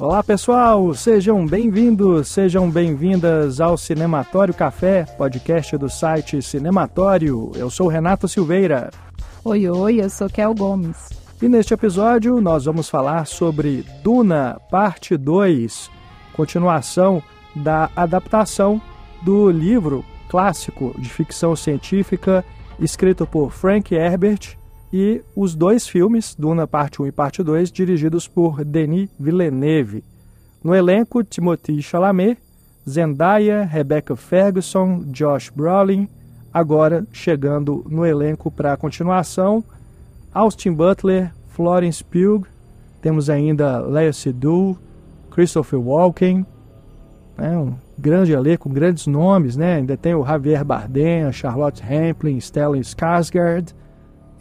Olá pessoal, sejam bem-vindos, sejam bem-vindas ao Cinematório Café, podcast do site Cinematório. Eu sou Renato Silveira. Oi, eu sou Kel Gomes. E neste episódio nós vamos falar sobre Duna, parte 2, continuação da adaptação do livro clássico de ficção científica escrito por Frank Herbert e os dois filmes, Duna parte 1 e parte 2, dirigidos por Denis Villeneuve. No elenco, Timothée Chalamet, Zendaya, Rebecca Ferguson, Josh Brolin. Agora, chegando no elenco para a continuação, Austin Butler, Florence Pugh, temos ainda Léa Seydoux, Christopher Walken, um grande elenco, com grandes nomes, né? Ainda tem o Javier Bardem, a Charlotte Rampling, Stellan Skarsgård.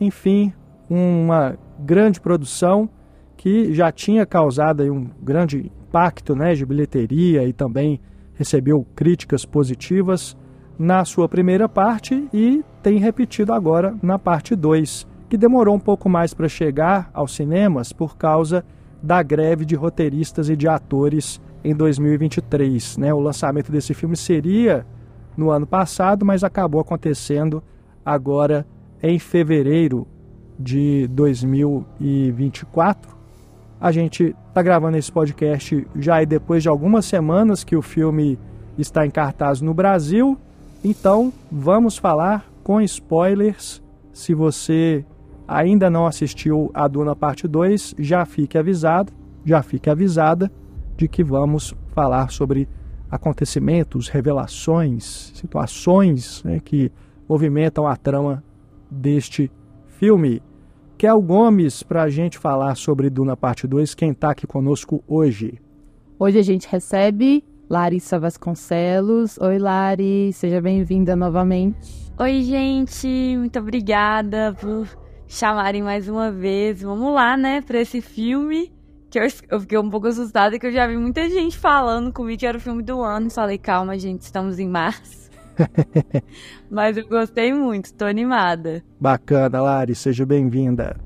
Enfim, uma grande produção que já tinha causado aí um grande impacto, né, de bilheteria e também recebeu críticas positivas na sua primeira parte e tem repetido agora na parte 2, que demorou um pouco mais para chegar aos cinemas por causa da greve de roteiristas e de atores em 2023. Né? O lançamento desse filme seria no ano passado, mas acabou acontecendo agora em fevereiro de 2024. A gente está gravando esse podcast já depois de algumas semanas que o filme está em cartaz no Brasil. Então, vamos falar com spoilers. Se você ainda não assistiu a Duna parte 2, já fique avisado, já fique avisada de que vamos falar sobre acontecimentos, revelações, situações, né, que movimentam a trama deste filme. Kel Gomes, para a gente falar sobre Duna parte 2, quem está aqui conosco hoje? Hoje a gente recebe Larissa Vasconcelos. Oi, Lari, seja bem-vinda novamente. Oi, gente, muito obrigada por chamarem mais uma vez. Vamos lá, né, para esse filme, que eu fiquei um pouco assustada, que eu já vi muita gente falando comigo que era o filme do ano. Falei, calma, gente, estamos em março. Mas eu gostei muito, estou animada. Bacana, Lari, seja bem-vinda.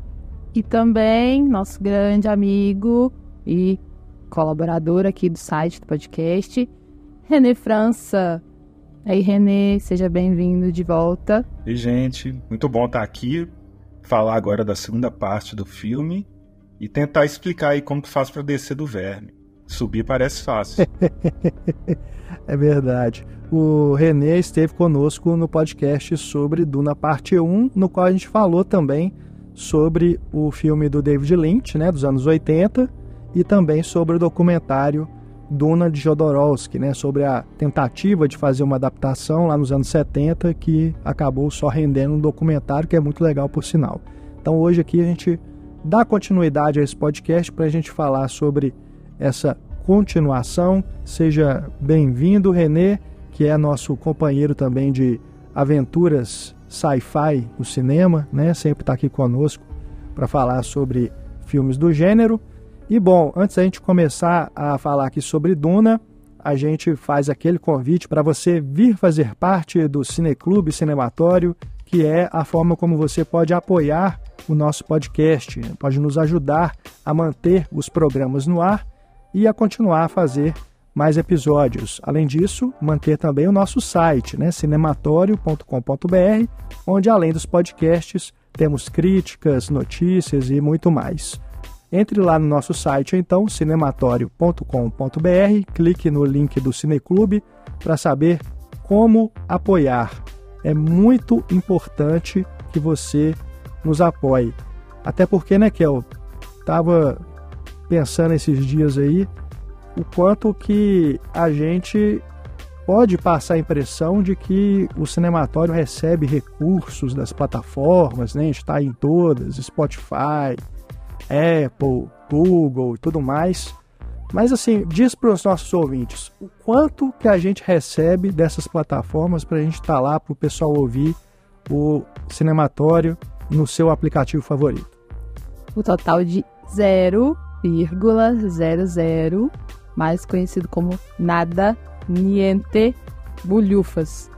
E também nosso grande amigo e colaborador aqui do site, do podcast, René França. Aí, René, seja bem-vindo de volta. E, gente, muito bom estar aqui, falar agora da segunda parte do filme e tentar explicar aí como que faz para descer do verme. Subir parece fácil. É verdade. O René esteve conosco no podcast sobre Duna parte 1, no qual a gente falou também sobre o filme do David Lynch, né, dos anos 80, e também sobre o documentário Duna de Jodorowsky, né, sobre a tentativa de fazer uma adaptação lá nos anos 70, que acabou só rendendo um documentário que é muito legal, por sinal. Então hoje aqui a gente dá continuidade a esse podcast para a gente falar sobre essa continuação. Seja bem-vindo, René, que é nosso companheiro também de aventuras sci-fi no cinema, né? Sempre está aqui conosco para falar sobre filmes do gênero. E bom, antes da gente começar a falar aqui sobre Duna, a gente faz aquele convite para você vir fazer parte do Cineclube Cinematório, que é a forma como você pode apoiar o nosso podcast, pode nos ajudar a manter os programas no ar e a continuar a fazer mais episódios. Além disso, manter também o nosso site, né, cinematório.com.br, onde além dos podcasts temos críticas, notícias e muito mais. Entre lá no nosso site, então, cinematório.com.br, clique no link do Cineclube para saber como apoiar. É muito importante que você nos apoie. Até porque, né, Kel, estava pensando esses dias aí, o quanto que a gente pode passar a impressão de que o Cinematório recebe recursos das plataformas, né? A gente está em todas, Spotify, Apple, Google e tudo mais. Mas assim, diz para os nossos ouvintes, o quanto que a gente recebe dessas plataformas para a gente estar lá, para o pessoal ouvir o Cinematório no seu aplicativo favorito? O total de 0,00, mais conhecido como nada, niente, bulhufas.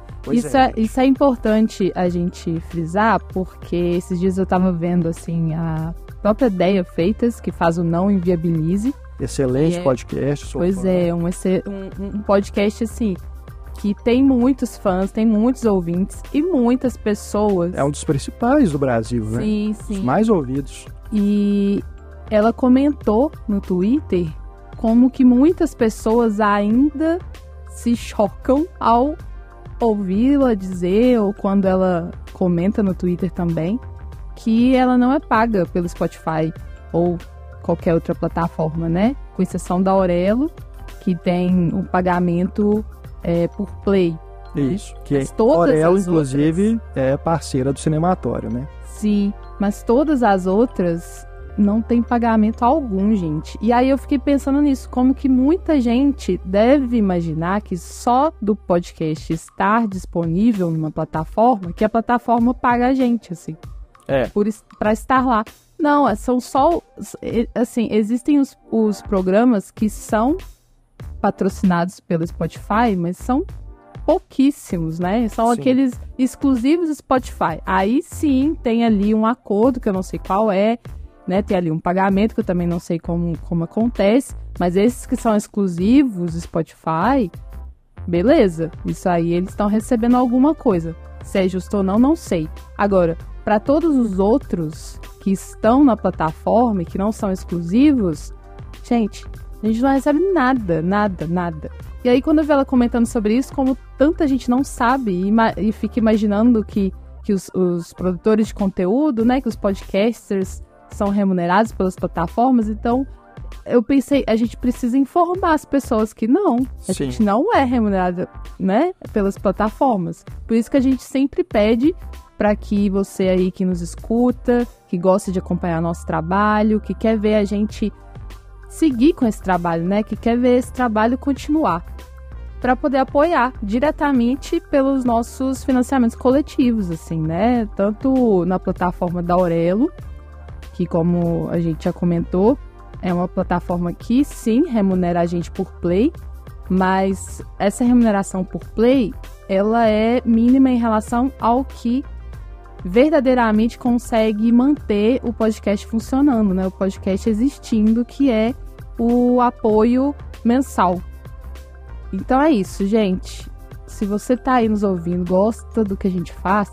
Isso é importante a gente frisar, porque esses dias eu estava vendo assim, a própria ideia Feitas, que faz o Não Inviabilize, Excelente podcast. Pois é, um podcast assim, que tem muitos fãs, tem muitos ouvintes e muitas pessoas. É um dos principais do Brasil, né? Sim. Os mais ouvidos. E ela comentou no Twitter como que muitas pessoas ainda se chocam ao ouvi-la dizer, ou quando ela comenta no Twitter também, que ela não é paga pelo Spotify ou qualquer outra plataforma, né? Com exceção da Aurelo, que tem um pagamento por play. Isso, né? que a Aurelo, inclusive, é parceira do Cinematório, né? Sim, mas todas as outras não tem pagamento algum, gente. E aí eu fiquei pensando nisso, como que muita gente deve imaginar que só do podcast estar disponível numa plataforma, que a plataforma paga a gente, assim. Para estar lá. Não, são só... Assim, existem os programas que são patrocinados pelo Spotify, mas são pouquíssimos, né? São aqueles exclusivos do Spotify. Aí sim, tem ali um acordo, que eu não sei qual é, né? Tem ali um pagamento, que eu também não sei como acontece, mas esses que são exclusivos do Spotify, beleza. Isso aí, eles estão recebendo alguma coisa. Se é justo ou não, não sei. Agora, para todos os outros que estão na plataforma e que não são exclusivos, gente, a gente não recebe nada. E aí, quando eu vi ela comentando sobre isso, como tanta gente não sabe e fica imaginando que os produtores de conteúdo, né, que os podcasters são remunerados pelas plataformas, então eu pensei, a gente precisa informar as pessoas que não, a gente não é remunerada, né, pelas plataformas. Por isso que a gente sempre pede para que você aí que nos escuta, que gosta de acompanhar nosso trabalho, que quer ver a gente seguir com esse trabalho, né, que quer ver esse trabalho continuar, para poder apoiar diretamente pelos nossos financiamentos coletivos, assim, né, tanto na plataforma da Aurelo, que, como a gente já comentou, é uma plataforma que sim remunera a gente por play, mas essa remuneração por play, ela é mínima em relação ao que verdadeiramente consegue manter o podcast funcionando, né? O podcast existindo, que é o apoio mensal. Então é isso, gente. Se você tá aí nos ouvindo, gosta do que a gente faz,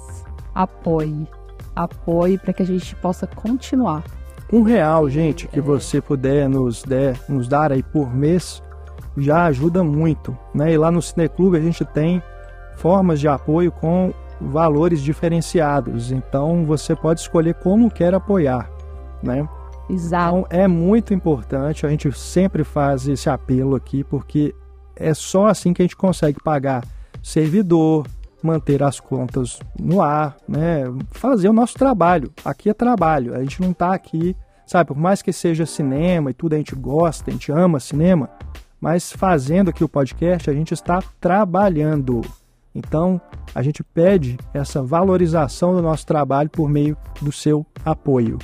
apoie para que a gente possa continuar. R$1, gente, que você puder nos dar aí por mês, já ajuda muito, né? E lá no Cineclube a gente tem formas de apoio com valores diferenciados, então você pode escolher como quer apoiar, né? Exato. Então é muito importante, a gente sempre faz esse apelo aqui, porque é só assim que a gente consegue pagar servidor, manter as contas no ar, né? Fazer o nosso trabalho. Aqui é trabalho, a gente não tá aqui, sabe, por mais que seja cinema e tudo, a gente gosta, a gente ama cinema, mas fazendo aqui o podcast, a gente está trabalhando. Então, a gente pede essa valorização do nosso trabalho por meio do seu apoio.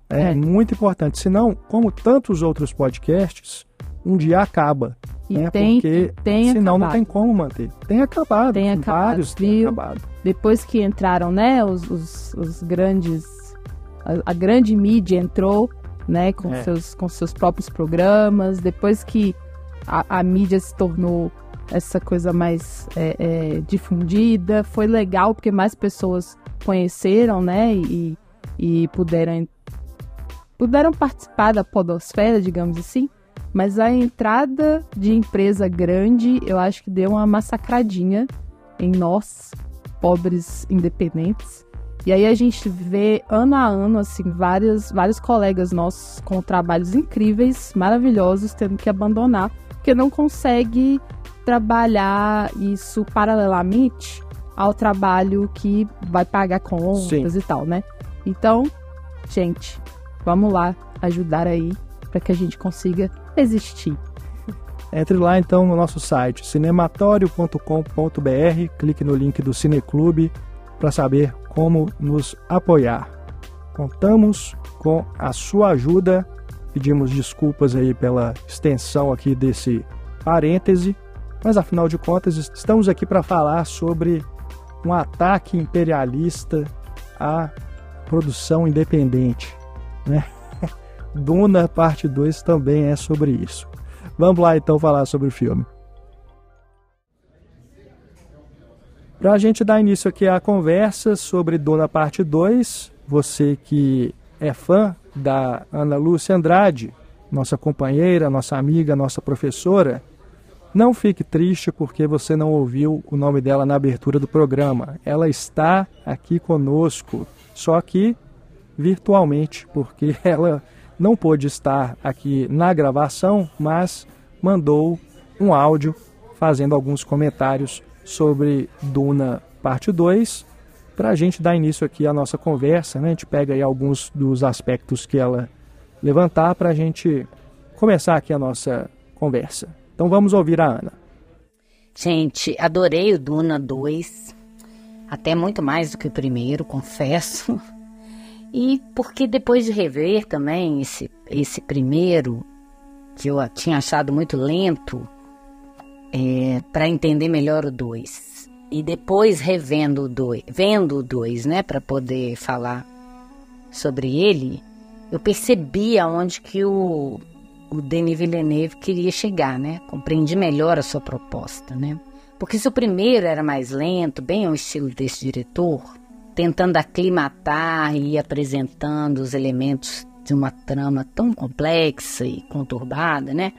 É muito importante, senão, como tantos outros podcasts, um dia acaba. E né? tem, Porque senão acabado. Não tem como manter. Tem acabado. Vários têm acabado. Depois que entraram, né, os grandes... A grande mídia entrou, né, com seus próprios programas. Depois que a mídia se tornou essa coisa mais difundida, foi legal porque mais pessoas conheceram, né, e puderam participar da podosfera, digamos assim. Mas a entrada de empresa grande, eu acho que deu uma massacradinha em nós, pobres independentes. E aí a gente vê ano a ano, assim, vários colegas nossos com trabalhos incríveis, maravilhosos, tendo que abandonar, porque não consegue trabalhar isso paralelamente ao trabalho que vai pagar contas e tal, né? Então, gente, vamos lá ajudar aí para que a gente consiga existir. Entre lá então no nosso site cinematório.com.br, clique no link do Cineclube para saber como nos apoiar. Contamos com a sua ajuda, pedimos desculpas aí pela extensão aqui desse parêntese, mas afinal de contas estamos aqui para falar sobre um ataque imperialista à produção independente, né? Duna Parte 2 também é sobre isso. Vamos lá então falar sobre o filme. Para a gente dar início aqui à conversa sobre Duna Parte 2, você que é fã da Ana Lúcia Andrade, nossa companheira, nossa amiga, nossa professora, não fique triste porque você não ouviu o nome dela na abertura do programa. Ela está aqui conosco, só que virtualmente, porque ela não pôde estar aqui na gravação, mas mandou um áudio fazendo alguns comentários sobre Duna Parte 2, para a gente dar início aqui à nossa conversa, né? A gente pega aí alguns dos aspectos que ela levantar para a gente começar aqui a nossa conversa. Então vamos ouvir a Ana. Gente, adorei o Duna 2, até muito mais do que o primeiro, confesso. E porque depois de rever também esse primeiro, que eu tinha achado muito lento, para entender melhor o 2. E depois revendo o 2, vendo o 2, né, para poder falar sobre ele, eu percebi aonde que o Denis Villeneuve queria chegar, né? Compreendi melhor a sua proposta, né? Porque se o primeiro era mais lento, bem ao estilo desse diretor, tentando aclimatar e ir apresentando os elementos de uma trama tão complexa e conturbada, né?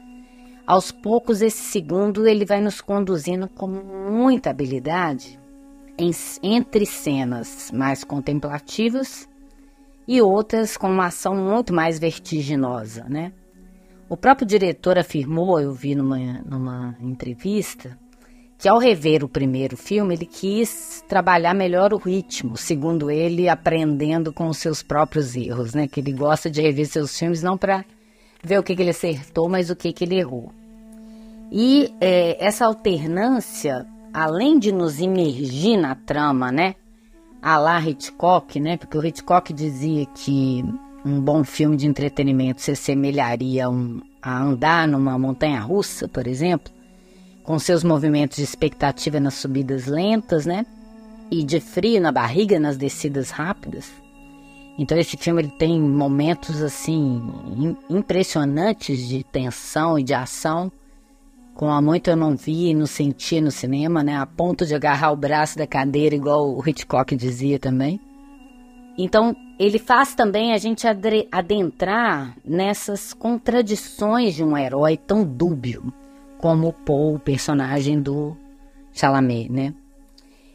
Aos poucos, esse segundo ele vai nos conduzindo com muita habilidade entre cenas mais contemplativas e outras com uma ação muito mais vertiginosa, né? O próprio diretor afirmou, eu vi numa entrevista, que ao rever o primeiro filme, ele quis trabalhar melhor o ritmo, segundo ele, aprendendo com os seus próprios erros, né? Que ele gosta de rever seus filmes não para ver o que ele acertou, mas o que ele errou. E essa alternância, além de nos imergir na trama, né? A la Hitchcock, né? Porque o Hitchcock dizia que um bom filme de entretenimento se assemelharia a andar numa montanha-russa, por exemplo, com seus movimentos de expectativa nas subidas lentas, né? E de frio na barriga nas descidas rápidas. Então esse filme ele tem momentos assim impressionantes de tensão e de ação, como há muito eu não vi e não senti no cinema, né? A ponto de agarrar o braço da cadeira, igual o Hitchcock dizia também. Então ele faz também a gente adentrar nessas contradições de um herói tão dúbio como o Paul, o personagem do Chalamet, né?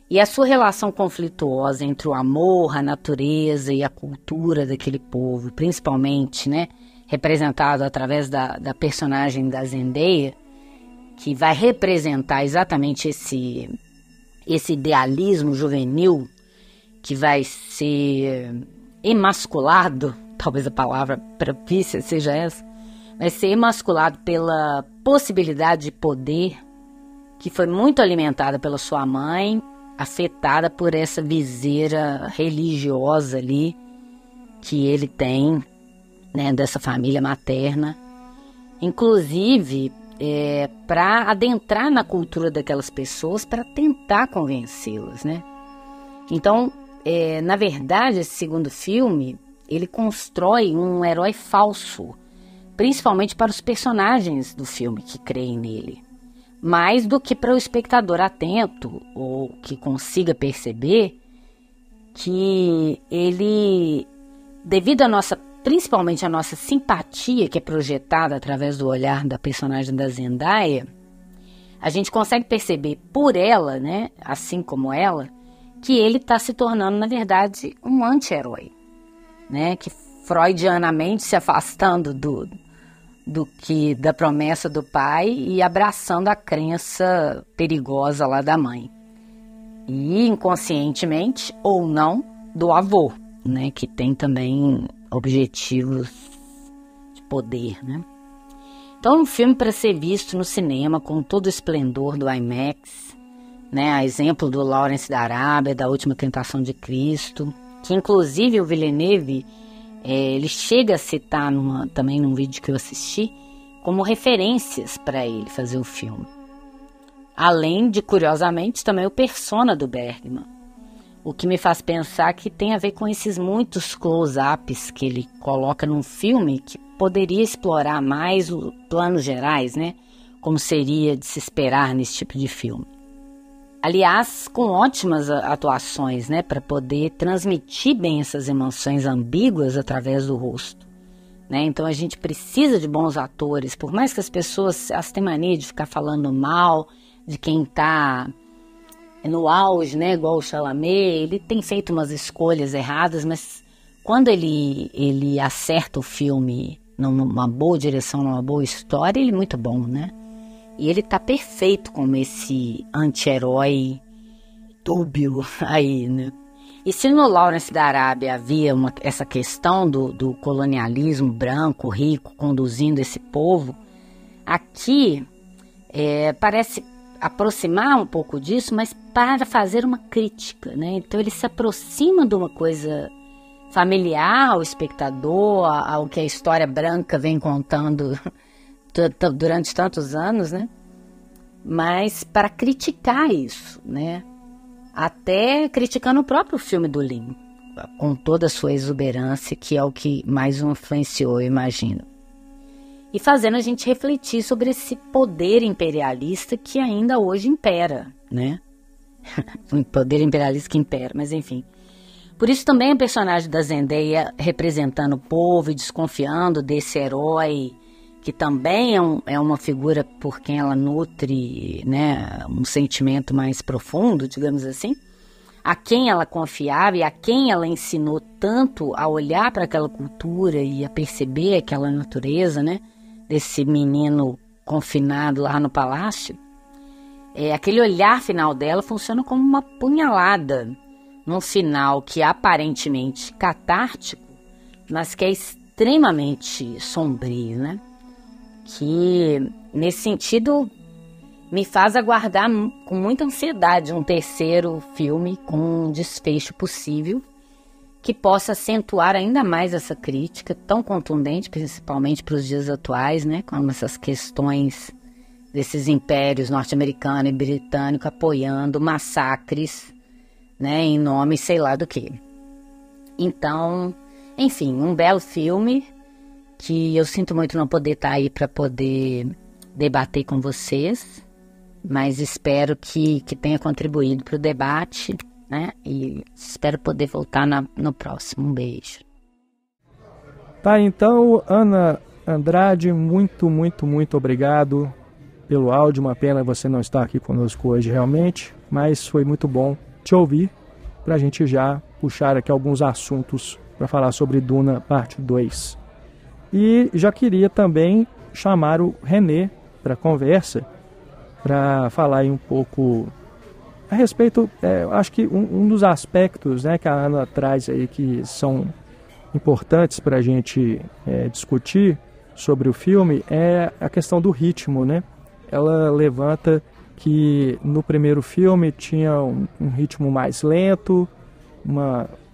E a sua relação conflituosa entre o amor, a natureza e a cultura daquele povo, principalmente, né, representado através da personagem da Zendaya, que vai representar exatamente esse idealismo juvenil que vai ser emasculado, talvez a palavra propícia seja essa, vai ser emasculado pela possibilidade de poder que foi muito alimentada pela sua mãe, afetada por essa viseira religiosa ali que ele tem, né, dessa família materna. Inclusive, para adentrar na cultura daquelas pessoas, para tentar convencê-las, né? Então, na verdade, esse segundo filme, ele constrói um herói falso, principalmente para os personagens do filme que creem nele, mais do que para o espectador atento ou que consiga perceber que ele, devido principalmente a nossa simpatia que é projetada através do olhar da personagem da Zendaya, a gente consegue perceber por ela, né, assim como ela, que ele está se tornando, na verdade, um anti-herói, né, que freudianamente se afastando da promessa do pai e abraçando a crença perigosa lá da mãe. E inconscientemente, ou não, do avô, né, que tem também objetivos de poder, né. Então, um filme para ser visto no cinema com todo o esplendor do IMAX, né, a exemplo do Lawrence da Arábia, da Última Tentação de Cristo, que inclusive o Villeneuve ele chega a citar também num vídeo que eu assisti como referências para ele fazer o filme. Além de, curiosamente, também o persona do Bergman. O que me faz pensar que tem a ver com esses muitos close-ups que ele coloca num filme que poderia explorar mais os planos gerais, né? Como seria de se esperar nesse tipo de filme. Aliás, com ótimas atuações, né? Para poder transmitir bem essas emoções ambíguas através do rosto. Né? Então a gente precisa de bons atores, por mais que as pessoas têm mania de ficar falando mal de quem está no auge, né? Igual o Chalamet, ele tem feito umas escolhas erradas, mas quando ele acerta o filme numa boa direção, numa boa história, ele é muito bom, né? E ele tá perfeito como esse anti-herói dúbio aí, né? E se no Lawrence da Arábia havia essa questão do colonialismo branco, rico, conduzindo esse povo, aqui parece aproximar um pouco disso, mas para fazer uma crítica, né? Então ele se aproxima de uma coisa familiar ao espectador, ao que a história branca vem contando durante tantos anos, né? Mas para criticar isso, né? Até criticando o próprio filme do Lin, com toda a sua exuberância, que é o que mais o influenciou, eu imagino. E fazendo a gente refletir sobre esse poder imperialista que ainda hoje impera, né? O poder imperialista que impera, mas enfim. Por isso também o personagem da Zendaya representando o povo e desconfiando desse herói, que também é uma figura por quem ela nutre, né, um sentimento mais profundo, digamos assim, a quem ela confiava e a quem ela ensinou tanto a olhar para aquela cultura e a perceber aquela natureza, né, desse menino confinado lá no palácio. Aquele olhar final dela funciona como uma punhalada num final que é aparentemente catártico, mas que é extremamente sombrio, né? Que, nesse sentido, me faz aguardar com muita ansiedade um terceiro filme com um desfecho possível que possa acentuar ainda mais essa crítica tão contundente, principalmente para os dias atuais, né? Como essas questões desses impérios norte-americano e britânico apoiando massacres, né? Em nome sei lá do que. Então, enfim, um belo filme que eu sinto muito não poder estar aí para poder debater com vocês, mas espero que tenha contribuído para o debate, né? E espero poder voltar no próximo. Um beijo. Tá, então, Ana Andrade, muito, muito, muito obrigado pelo áudio. Uma pena você não estar aqui conosco hoje realmente, mas foi muito bom te ouvir para a gente já puxar aqui alguns assuntos para falar sobre Duna parte 2. E já queria também chamar o René para conversa, para falar aí um pouco a respeito, acho que um dos aspectos, né, que a Ana traz aí que são importantes para a gente discutir sobre o filme é a questão do ritmo, né? Ela levanta que no primeiro filme tinha um ritmo mais lento,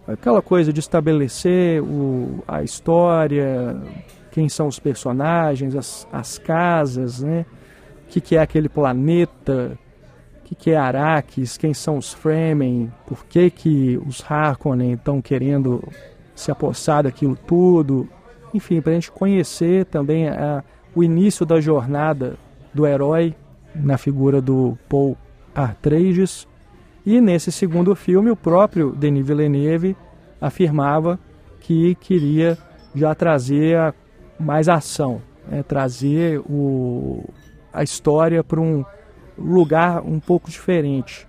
aquela coisa de estabelecer a história, quem são os personagens, as casas, né? O que é aquele planeta, o que é Arrakis, quem são os Fremen, por que os Harkonnen estão querendo se apossar daquilo tudo. Enfim, para a gente conhecer também o início da jornada do herói na figura do Paul Atreides. E nesse segundo filme, o próprio Denis Villeneuve afirmava que queria já trazer mais ação, trazer a história para um lugar um pouco diferente,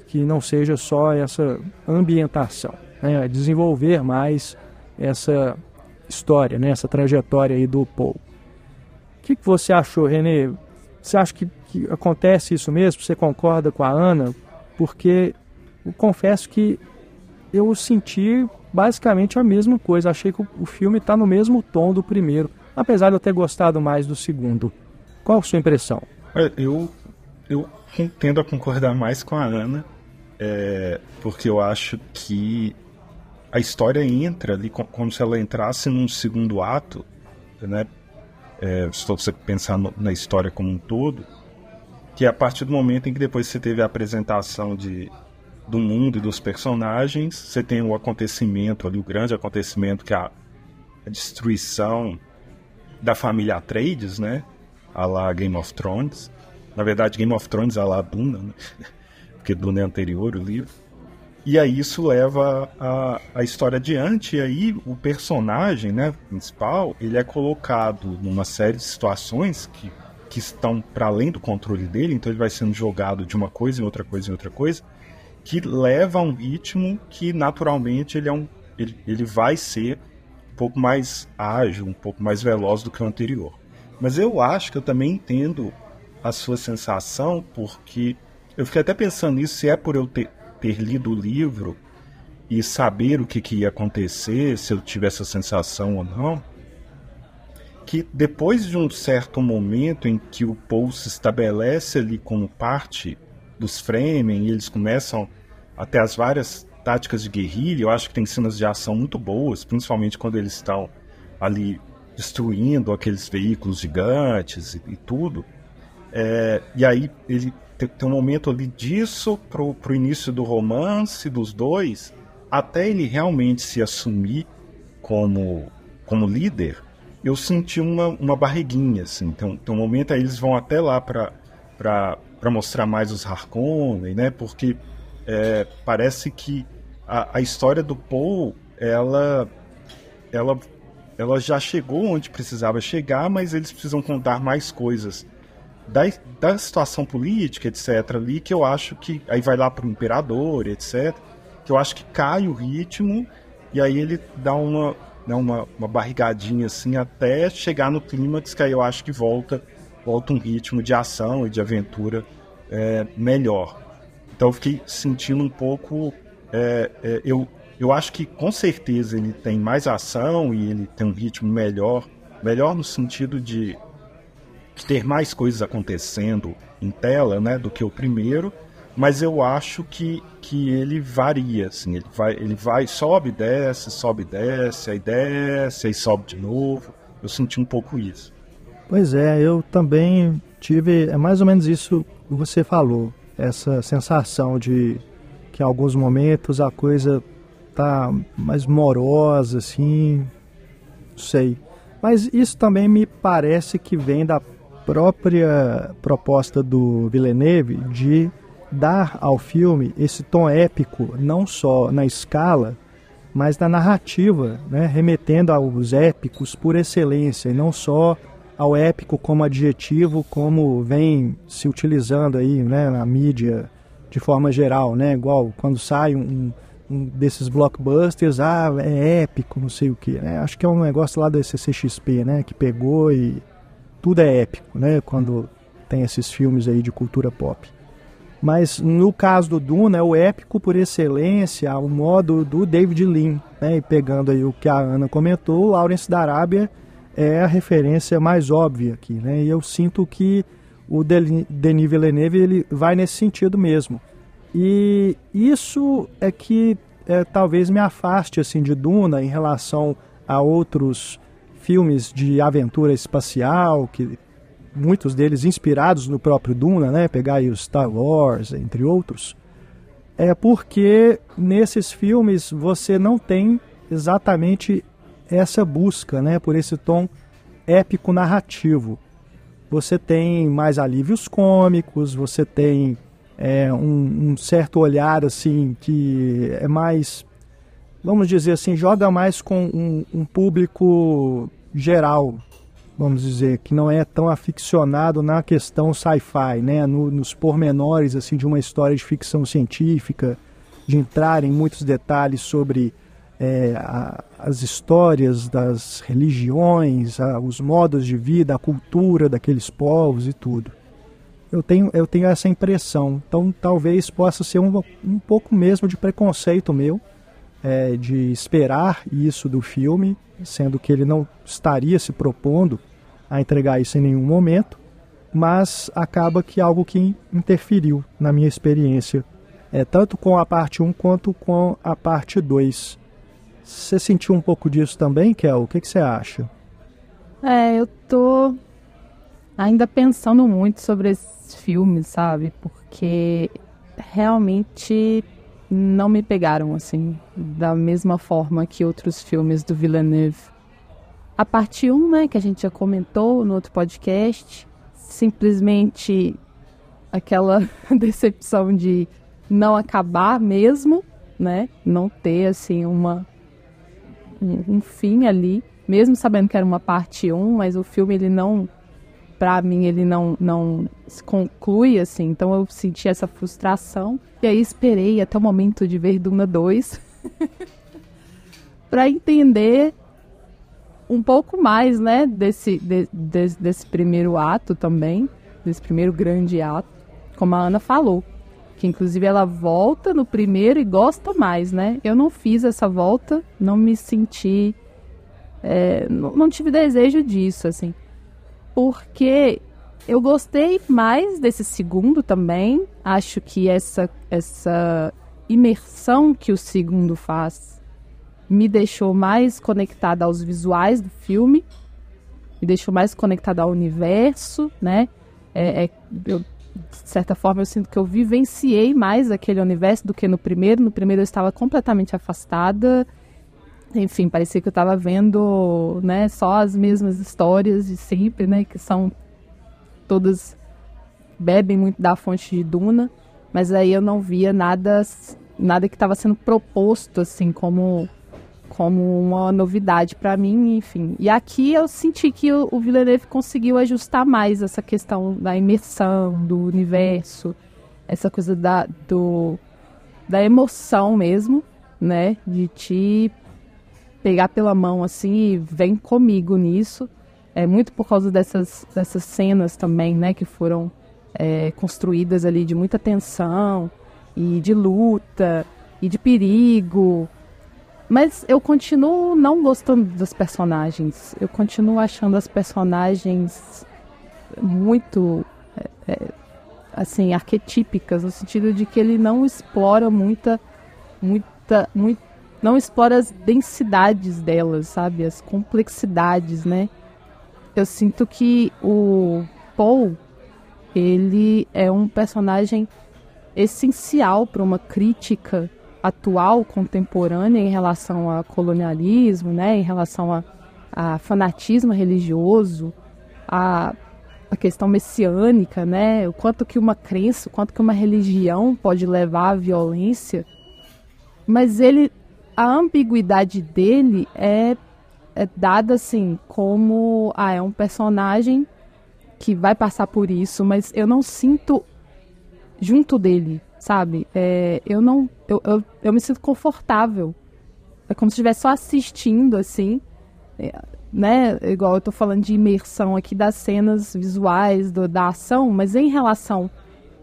que não seja só essa ambientação, né? Desenvolver mais essa história, né? Essa trajetória aí do Paul. O que você achou, René? Você acha que acontece isso mesmo? Você concorda com a Ana? Porque eu confesso que eu senti basicamente a mesma coisa. Achei que o filme está no mesmo tom do primeiro, apesar de eu ter gostado mais do segundo. Qual a sua impressão? Eu tendo a concordar mais com a Ana, porque eu acho que a história entra ali como se ela entrasse num segundo ato, né? Se você pensar na história como um todo, que é a partir do momento em que depois você teve a apresentação do mundo e dos personagens, você tem o acontecimento ali, o grande acontecimento, que é a destruição da família Atreides, né? A lá Game of Thrones. Na verdade, Game of Thrones a lá Duna, né? Porque Duna é anterior, o livro. E aí isso leva a história adiante, e aí o personagem, né, principal, ele é colocado numa série de situações que estão para além do controle dele, então ele vai sendo jogado de uma coisa em outra coisa em outra coisa, que leva a um ritmo que naturalmente ele vai ser um pouco mais ágil, um pouco mais veloz do que o anterior. Mas eu acho que eu também entendo a sua sensação, porque eu fiquei até pensando nisso, se é por eu ter lido o livro e saber o que ia acontecer, se eu tiver essa sensação ou não, que depois de um certo momento em que o Paul se estabelece ali como parte dos Fremen, e eles começam a ter as várias táticas de guerrilha, eu acho que tem cenas de ação muito boas, principalmente quando eles estão ali destruindo aqueles veículos gigantes e tudo. E aí ele tem um momento ali disso pro início do romance dos dois, até ele realmente se assumir como líder. Eu senti uma barriguinha, assim. Tem um momento aí eles vão até lá para mostrar mais os Harkonnen, né? Porque parece que a história do Paul, ela já chegou onde precisava chegar, mas eles precisam contar mais coisas da situação política, etc. ali, que eu acho que aí vai lá pro imperador, etc. Que eu acho que cai o ritmo e aí ele dá uma barrigadinha assim até chegar no clímax, que aí eu acho que volta um ritmo de ação e de aventura melhor. Então eu fiquei sentindo um pouco... Eu acho que com certeza ele tem mais ação e ele tem um ritmo melhor no sentido de ter mais coisas acontecendo em tela, né, do que o primeiro, mas eu acho que ele varia, assim, ele vai, sobe, desce, aí desce, aí sobe de novo. Eu senti um pouco isso. Pois é, eu também tive, mais ou menos isso que você falou, essa sensação de que em alguns momentos a coisa tá mais morosa, assim, não sei. Mas isso também me parece que vem da própria proposta do Villeneuve de dar ao filme esse tom épico, não só na escala, mas na narrativa, né? Remetendo aos épicos por excelência, e não só ao épico como adjetivo, como vem se utilizando aí, né, na mídia de forma geral, né? Igual quando sai um desses blockbusters, é épico, não sei o que, né? Acho que é um negócio lá da CCXP, né, que pegou e tudo é épico, né, quando tem esses filmes aí de cultura pop. Mas no caso do Duna é o épico por excelência, o modo do David Lean, né, e pegando aí o que a Ana comentou, o Lawrence da Arábia é a referência mais óbvia aqui, né, e eu sinto que o Denis Villeneuve ele vai nesse sentido mesmo. E isso é que talvez me afaste assim, de Duna em relação a outros filmes de aventura espacial, que muitos deles inspirados no próprio Duna, né? Pegar aí o Star Wars, entre outros. É porque nesses filmes você não tem exatamente essa busca, né? Por esse tom épico narrativo. Você tem mais alívios cômicos, você tem um certo olhar assim que é mais, vamos dizer assim, joga mais com um público geral, vamos dizer, que não é tão aficionado na questão sci-fi, né, nos pormenores assim, de uma história de ficção científica, de entrar em muitos detalhes sobre as histórias das religiões, os modos de vida, a cultura daqueles povos e tudo. Eu tenho essa impressão, então talvez possa ser um pouco mesmo de preconceito meu, de esperar isso do filme, sendo que ele não estaria se propondo a entregar isso em nenhum momento, mas acaba que algo que interferiu na minha experiência, tanto com a parte 1 quanto com a parte 2. Você sentiu um pouco disso também, Kel? O que você acha? Eu tô ainda pensando muito sobre esses filmes, sabe? Porque realmente não me pegaram, assim, da mesma forma que outros filmes do Villeneuve. A parte 1, né, que a gente já comentou no outro podcast, simplesmente aquela decepção de não acabar mesmo, né, não ter, assim, um fim ali, mesmo sabendo que era uma parte 1, mas o filme, ele não, pra mim, ele não se conclui, assim, então eu senti essa frustração, e aí esperei até o momento de ver Duna 2, para entender um pouco mais, né, desse primeiro ato também, desse primeiro grande ato, como a Ana falou, que inclusive ela volta no primeiro e gosta mais, né? Eu não fiz essa volta, não me senti, não tive desejo disso, assim, porque eu gostei mais desse segundo também, acho que essa imersão que o segundo faz me deixou mais conectada aos visuais do filme, me deixou mais conectada ao universo, né? Eu, de certa forma, eu sinto que eu vivenciei mais aquele universo do que no primeiro. No primeiro eu estava completamente afastada. Enfim, parecia que eu estava vendo, né, só as mesmas histórias de sempre, né? Que são todas, bebem muito da fonte de Duna. Mas aí eu não via nada que estava sendo proposto, assim, como uma novidade para mim, enfim. E aqui eu senti que o Villeneuve conseguiu ajustar mais essa questão da imersão, do universo, essa coisa da emoção mesmo, né? De te pegar pela mão assim e vem comigo nisso. É muito por causa dessas cenas também, né? Que foram construídas ali de muita tensão e de luta e de perigo. Mas eu continuo não gostando das personagens. Eu continuo achando as personagens muito, assim, arquetípicas, no sentido de que ele não explora não explora as densidades delas, sabe? As complexidades, né? Eu sinto que o Paul, ele é um personagem essencial para uma crítica atual, contemporânea, em relação ao colonialismo, né, em relação a fanatismo religioso, a questão messiânica, né, o quanto que uma crença, o quanto que uma religião pode levar à violência. Mas a ambiguidade dele é dada assim como é um personagem que vai passar por isso, mas eu não sinto junto dele, sabe? Eu me sinto confortável. É como se estivesse só assistindo, assim, né? Igual eu tô falando de imersão aqui das cenas visuais, da ação, mas em relação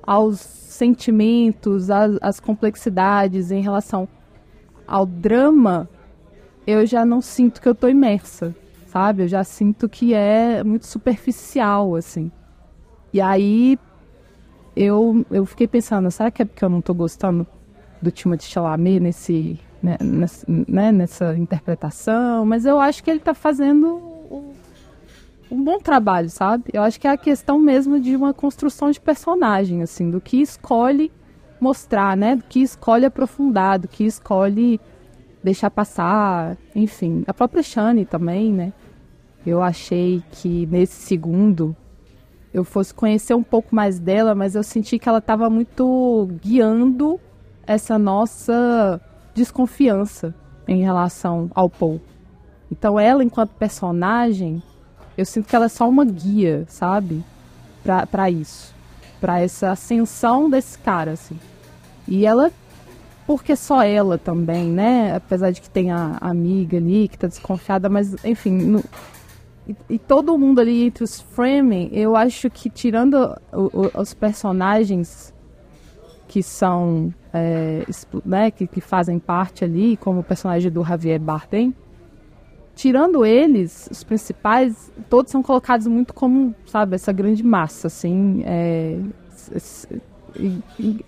aos sentimentos, às complexidades, em relação ao drama, eu já não sinto que eu tô imersa, sabe? Eu já sinto que é muito superficial, assim. E aí eu fiquei pensando, será que é porque eu não tô gostando do Timothée Chalamet nessa interpretação? Mas eu acho que ele tá fazendo um bom trabalho, sabe? Eu acho que é a questão mesmo de uma construção de personagem, assim, do que escolhe mostrar, né? Do que escolhe aprofundar, do que escolhe deixar passar, enfim. A própria Shani também, né? Eu achei que nesse segundo eu fosse conhecer um pouco mais dela, mas eu senti que ela estava muito guiando essa nossa desconfiança em relação ao Paul. Então ela, enquanto personagem, eu sinto que ela é só uma guia, sabe? Pra isso. Pra essa ascensão desse cara, assim. E ela, porque só ela também, né? Apesar de que tem a amiga ali, que tá desconfiada, mas, enfim... E todo mundo ali entre os framing, eu acho que tirando os personagens que são, né, que fazem parte ali, como o personagem do Javier Bardem, tirando eles, os principais, todos são colocados muito como, sabe, essa grande massa, assim,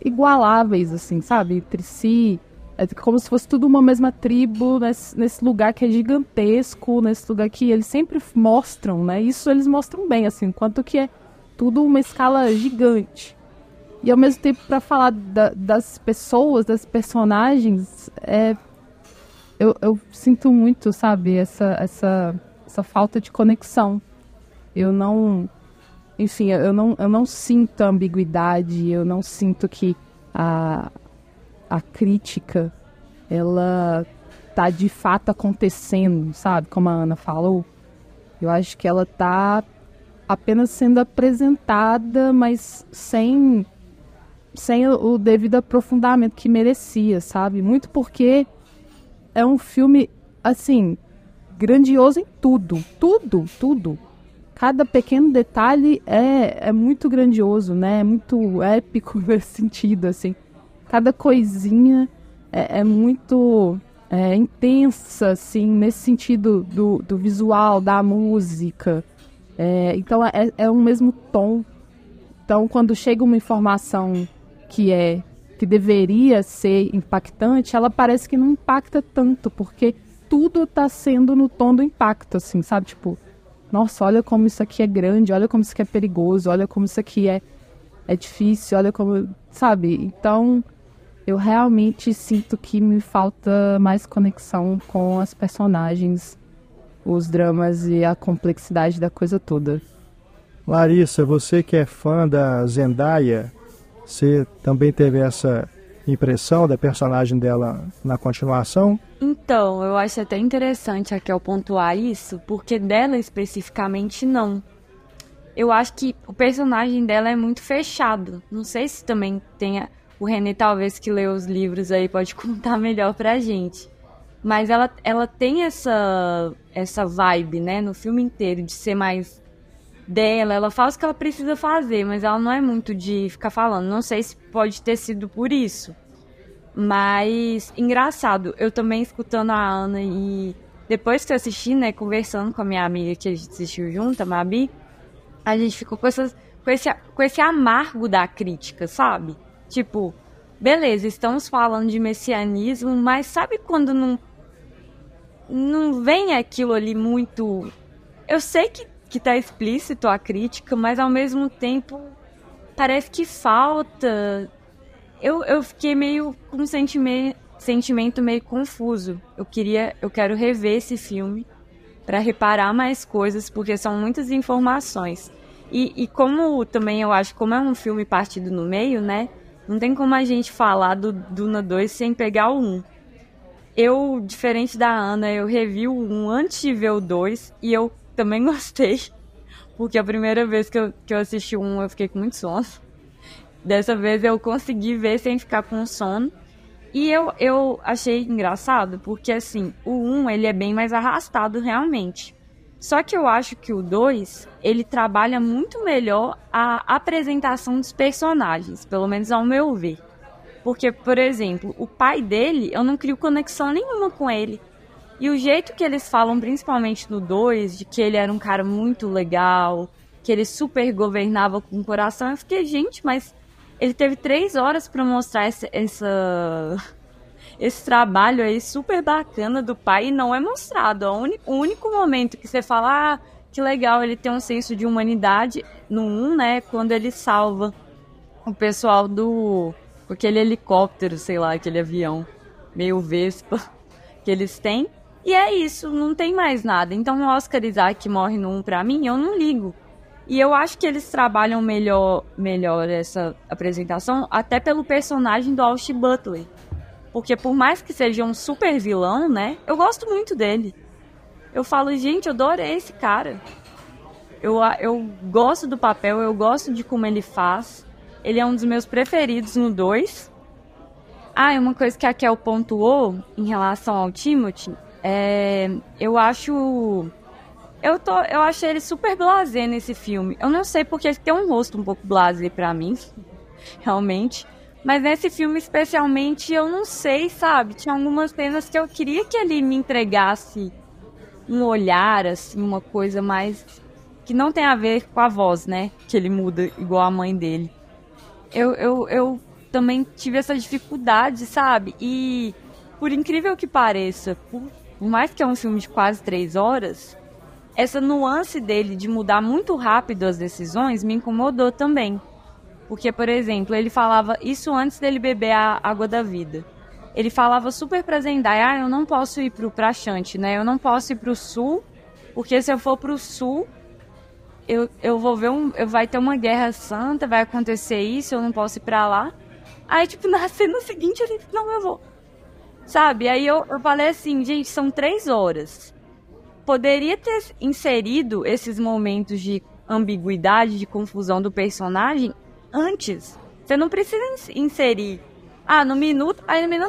igualáveis, assim, sabe, entre si. É como se fosse tudo uma mesma tribo nesse lugar que é gigantesco, nesse lugar que eles sempre mostram, né? Isso eles mostram bem, assim, enquanto que é tudo uma escala gigante. E ao mesmo tempo, para falar das pessoas, das personagens, eu sinto muito, sabe, essa essa falta de conexão. Eu não sinto ambiguidade, eu não sinto que a crítica, ela tá de fato acontecendo, sabe? Como a Ana falou. Eu acho que ela tá apenas sendo apresentada, mas sem o devido aprofundamento que merecia, sabe? Muito porque é um filme, assim, grandioso em tudo. Tudo. Cada pequeno detalhe é muito grandioso, né? É muito épico nesse sentido, assim. Cada coisinha é muito intensa, assim, nesse sentido do visual, da música. Então, é o mesmo tom. Então, quando chega uma informação que deveria ser impactante, ela parece que não impacta tanto, porque tudo está sendo no tom do impacto, assim, sabe? Tipo, nossa, olha como isso aqui é grande, olha como isso aqui é perigoso, olha como isso aqui é difícil, olha como... Sabe? Então, eu realmente sinto que me falta mais conexão com as personagens, os dramas e a complexidade da coisa toda. Larissa, você que é fã da Zendaya, você também teve essa impressão da personagem dela na continuação? Então, eu acho até interessante a Kel pontuar isso, porque dela especificamente não. Eu acho que o personagem dela é muito fechado. Não sei se também tem... O René, talvez, que leu os livros aí, pode contar melhor pra gente. Mas ela tem essa vibe, né, no filme inteiro, de ser mais dela. Ela faz o que ela precisa fazer, mas ela não é muito de ficar falando. Não sei se pode ter sido por isso. Mas, engraçado, eu também escutando a Ana e depois que eu assisti, né, conversando com a minha amiga que a gente assistiu junto, a Mabi, a gente ficou com esse amargo da crítica, sabe? Tipo, beleza, estamos falando de messianismo, mas sabe quando não vem aquilo ali muito... Eu sei que tá explícito a crítica, mas ao mesmo tempo parece que falta... Eu fiquei meio com um sentimento meio confuso. Eu quero rever esse filme para reparar mais coisas, porque são muitas informações. E como também eu acho, como é um filme partido no meio, né? Não tem como a gente falar do Duna 2 sem pegar o 1. Eu, diferente da Ana, eu revi o 1 antes de ver o 2 e eu também gostei. Porque a primeira vez que eu assisti o 1 eu fiquei com muito sono. Dessa vez eu consegui ver sem ficar com sono. E eu achei engraçado, porque assim, o 1 ele é bem mais arrastado realmente. Só que eu acho que o 2, ele trabalha muito melhor a apresentação dos personagens, pelo menos ao meu ver. Porque, por exemplo, o pai dele, eu não crio conexão nenhuma com ele. E o jeito que eles falam, principalmente no 2, de que ele era um cara muito legal, que ele super governava com o coração, eu fiquei, gente, mas... Ele teve 3 horas para mostrar esse trabalho aí super bacana do pai e não é mostrado. O único momento que você fala, que legal, ele tem um senso de humanidade no 1, né? Quando ele salva o pessoal com aquele helicóptero, sei lá, aquele avião meio Vespa que eles têm. E é isso, não tem mais nada. Então o Oscar Isaac morre no 1 pra mim, eu não ligo. E eu acho que eles trabalham melhor essa apresentação até pelo personagem do Austin Butler. Porque por mais que seja um super vilão, né? Eu gosto muito dele. Eu falo, gente, eu adorei esse cara. Eu gosto do papel, eu gosto de como ele faz. Ele é um dos meus preferidos no 2. E uma coisa que a Kel pontuou em relação ao Timothy, eu acho... Eu achei ele super blasé nesse filme. Eu não sei porque ele tem um rosto um pouco blasé pra mim, realmente. Mas nesse filme, especialmente, eu não sei, sabe? Tinha algumas cenas que eu queria que ele me entregasse um olhar, assim, uma coisa mais... que não tem a ver com a voz, né? Que ele muda igual a mãe dele. Eu também tive essa dificuldade, sabe? E, por incrível que pareça, por mais que é um filme de quase 3 horas... Essa nuance dele de mudar muito rápido as decisões me incomodou também. Porque, por exemplo, ele falava isso antes dele beber a água da vida. Ele falava super pra Zendaya, eu não posso ir pra Shanti, né? Eu não posso ir pro sul porque se eu for pro sul, eu vou ver vai ter uma guerra santa, vai acontecer isso, eu não posso ir pra lá. Aí, tipo, na cena seguinte, ele, não, eu vou. Sabe? Aí eu falei assim, gente, são 3 horas. Poderia ter inserido esses momentos de ambiguidade, de confusão do personagem antes. Você não precisa inserir. Aí no minuto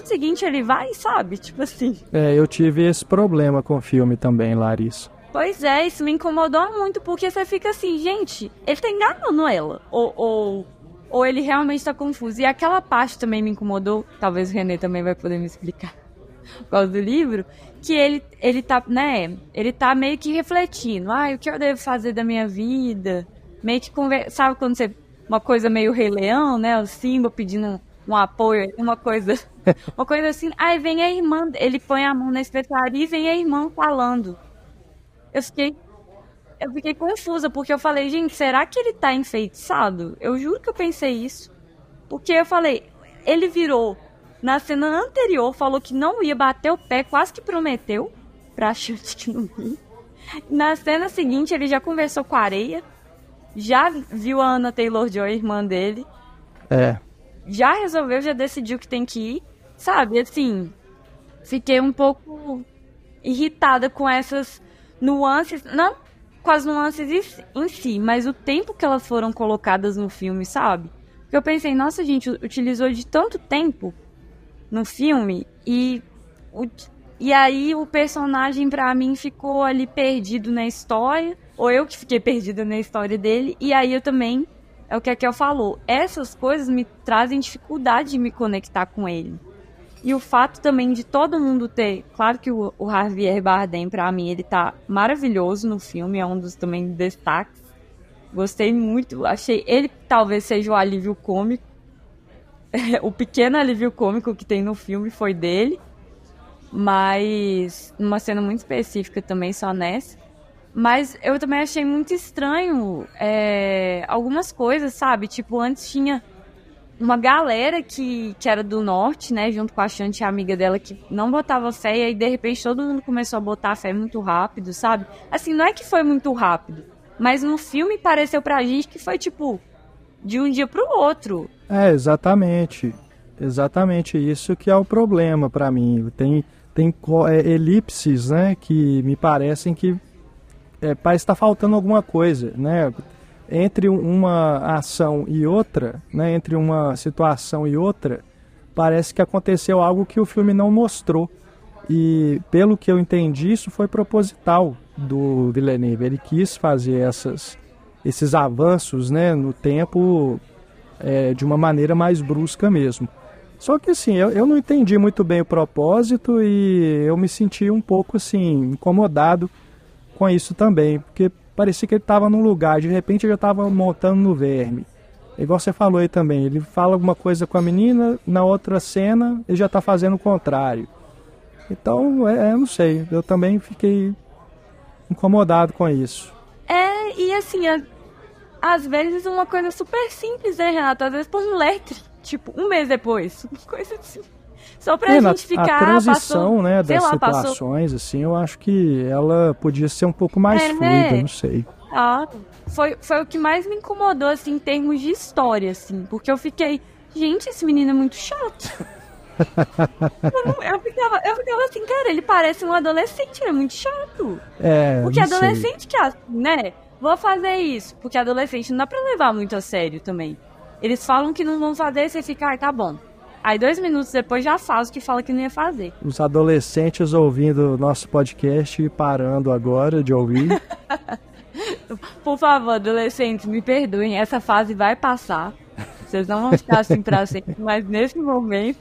seguinte ele vai, sabe? Tipo assim. Eu tive esse problema com o filme também, Larissa. Pois é, isso me incomodou muito, porque você fica assim, gente, ele tá enganando ela. Ou ele realmente tá confuso. E aquela parte também me incomodou, talvez o René também vai poder me explicar por causa do livro, que ele tá, né, ele tá meio que refletindo, o que eu devo fazer da minha vida? Meio que sabe quando você, uma coisa meio Rei Leão, né, o Simba pedindo um apoio, uma coisa assim, aí vem a irmã, ele põe a mão na espetaria e vem a irmã falando. Eu fiquei confusa, porque eu falei, gente, será que ele tá enfeitiçado? Eu juro que eu pensei isso. Porque eu falei, ele virou, na cena anterior, falou que não ia bater o pé, quase que prometeu pra Chute que não ia. Na cena seguinte, ele já conversou com a Areia, já viu a Anya Taylor-Joy, irmã dele. Já resolveu, já decidiu que tem que ir. Sabe, assim, fiquei um pouco irritada com essas nuances, não com as nuances em si, mas o tempo que elas foram colocadas no filme, sabe? Porque eu pensei, nossa, gente, utilizou de tanto tempo no filme e aí o personagem pra mim ficou ali perdido na história, ou eu que fiquei perdida na história dele, e aí eu também, é o que a Kel falou, essas coisas me trazem dificuldade de me conectar com ele. E o fato também de todo mundo ter... Claro que o Javier Bardem, pra mim, ele tá maravilhoso no filme. É um dos também destaques. Gostei muito. Achei... Ele talvez seja o alívio cômico. O pequeno alívio cômico que tem no filme foi dele. Mas... Numa cena muito específica também, só nessa. Mas eu também achei muito estranho algumas coisas, sabe? Tipo, antes tinha... uma galera que era do norte, né, junto com a Shanti, a amiga dela, que não botava fé, e aí de repente todo mundo começou a botar fé muito rápido, sabe? Assim, não é que foi muito rápido, mas no filme pareceu pra gente que foi, tipo, de um dia pro outro. Exatamente. Exatamente isso que é o problema pra mim. Tem elipses, né, que me parecem que parece estar faltando alguma coisa, né? Entre uma ação e outra, né, entre uma situação e outra, parece que aconteceu algo que o filme não mostrou. E, pelo que eu entendi, isso foi proposital do Villeneuve. Ele quis fazer esses avanços, né, no tempo de uma maneira mais brusca mesmo. Só que, assim, eu não entendi muito bem o propósito e eu me senti um pouco, assim, incomodado com isso também, porque parecia que ele estava num lugar, de repente ele já estava montando no verme. Igual você falou aí também, ele fala alguma coisa com a menina, na outra cena ele já está fazendo o contrário. Então, eu não sei, eu também fiquei incomodado com isso. E assim, às vezes uma coisa super simples, né, Renato? Às vezes por um letre, tipo, 1 mês depois, coisa assim. Só pra gente ficar... A transição, passou, né, das situações, assim, eu acho que ela podia ser um pouco mais fluida, não sei. Foi o que mais me incomodou, assim, em termos de história, assim. Porque eu fiquei, gente, esse menino é muito chato. eu ficava assim, cara, ele parece um adolescente, ele é muito chato. Porque adolescente que, né, vou fazer isso. Porque adolescente não dá pra levar muito a sério também. Eles falam que não vão fazer, você fica, tá bom. Aí 2 minutos depois já faz o que fala que não ia fazer. Os adolescentes ouvindo o nosso podcast e parando agora de ouvir. Por favor, adolescentes, me perdoem, essa fase vai passar. Vocês não vão ficar assim pra sempre, mas nesse momento,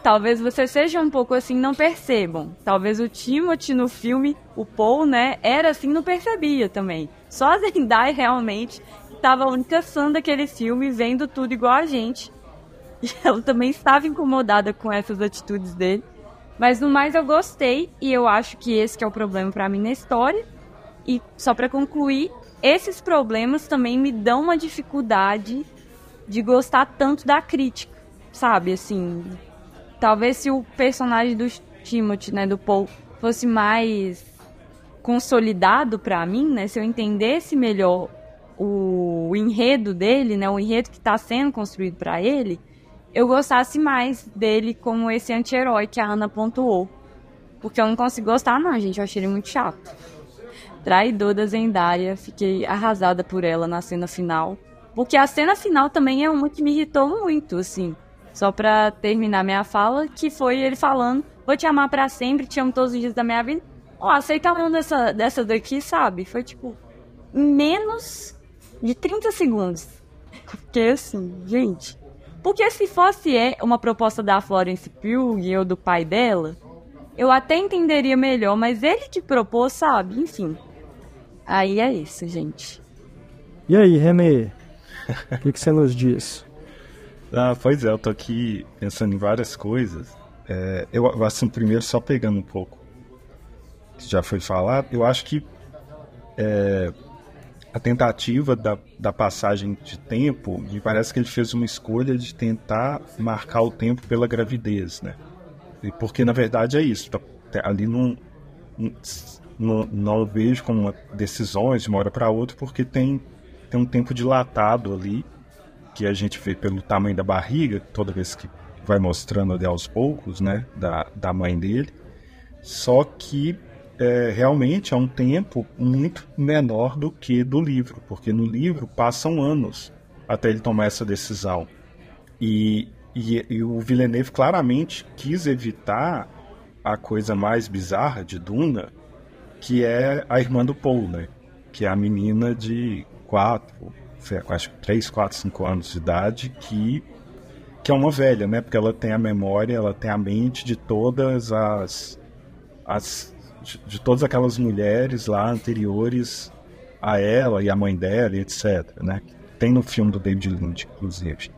talvez vocês sejam um pouco assim, não percebam. Talvez o Timothy no filme, o Paul, né, era assim, não percebia também. Só a Zendaya realmente estava a única fã daquele filme, vendo tudo igual a gente. E ela também estava incomodada com essas atitudes dele. Mas no mais eu gostei. E eu acho que esse que é o problema pra mim na história. E só pra concluir, esses problemas também me dão uma dificuldade de gostar tanto da crítica. Sabe, assim... Talvez se o personagem do Timothy, né, do Paul, fosse mais consolidado pra mim, né? Se eu entendesse melhor o enredo dele, né? O enredo que tá sendo construído pra ele, eu gostasse mais dele como esse anti-herói que a Ana pontuou. Porque eu não consigo gostar, não, gente. Eu achei ele muito chato. Traidor da Zendaya. Fiquei arrasada por ela na cena final. Porque a cena final também é uma que me irritou muito, assim. Só pra terminar minha fala, que foi ele falando: vou te amar pra sempre, te amo todos os dias da minha vida. Ó, aceita a mão dessa daqui, sabe? Foi tipo, em menos de 30 segundos. Fiquei assim, gente. Porque se fosse uma proposta da Florence Pugh ou do pai dela, eu até entenderia melhor, mas ele que propôs, sabe? Enfim. Aí é isso, gente. E aí, Renê? O que você nos diz? Pois é, eu tô aqui pensando em várias coisas. Eu assim, primeiro, só pegando um pouco que já foi falado, eu acho que a tentativa da passagem de tempo, me parece que ele fez uma escolha de tentar marcar o tempo pela gravidez, né? Porque, na verdade, é isso. Ali não vejo como decisões de uma hora para outra, porque tem um tempo dilatado ali, que a gente vê pelo tamanho da barriga, toda vez que vai mostrando ali aos poucos, né, da mãe dele. Só que realmente é um tempo muito menor do que do livro, porque no livro passam anos até ele tomar essa decisão. E o Villeneuve claramente quis evitar a coisa mais bizarra de Duna, que é a irmã do Paul, né? Que é a menina de 3, 4, 5 anos de idade, que é uma velha, né? Porque ela tem a memória, ela tem a mente de todas de todas aquelas mulheres lá anteriores a ela e a mãe dela, e etc, né? Tem no filme do David Lynch, inclusive.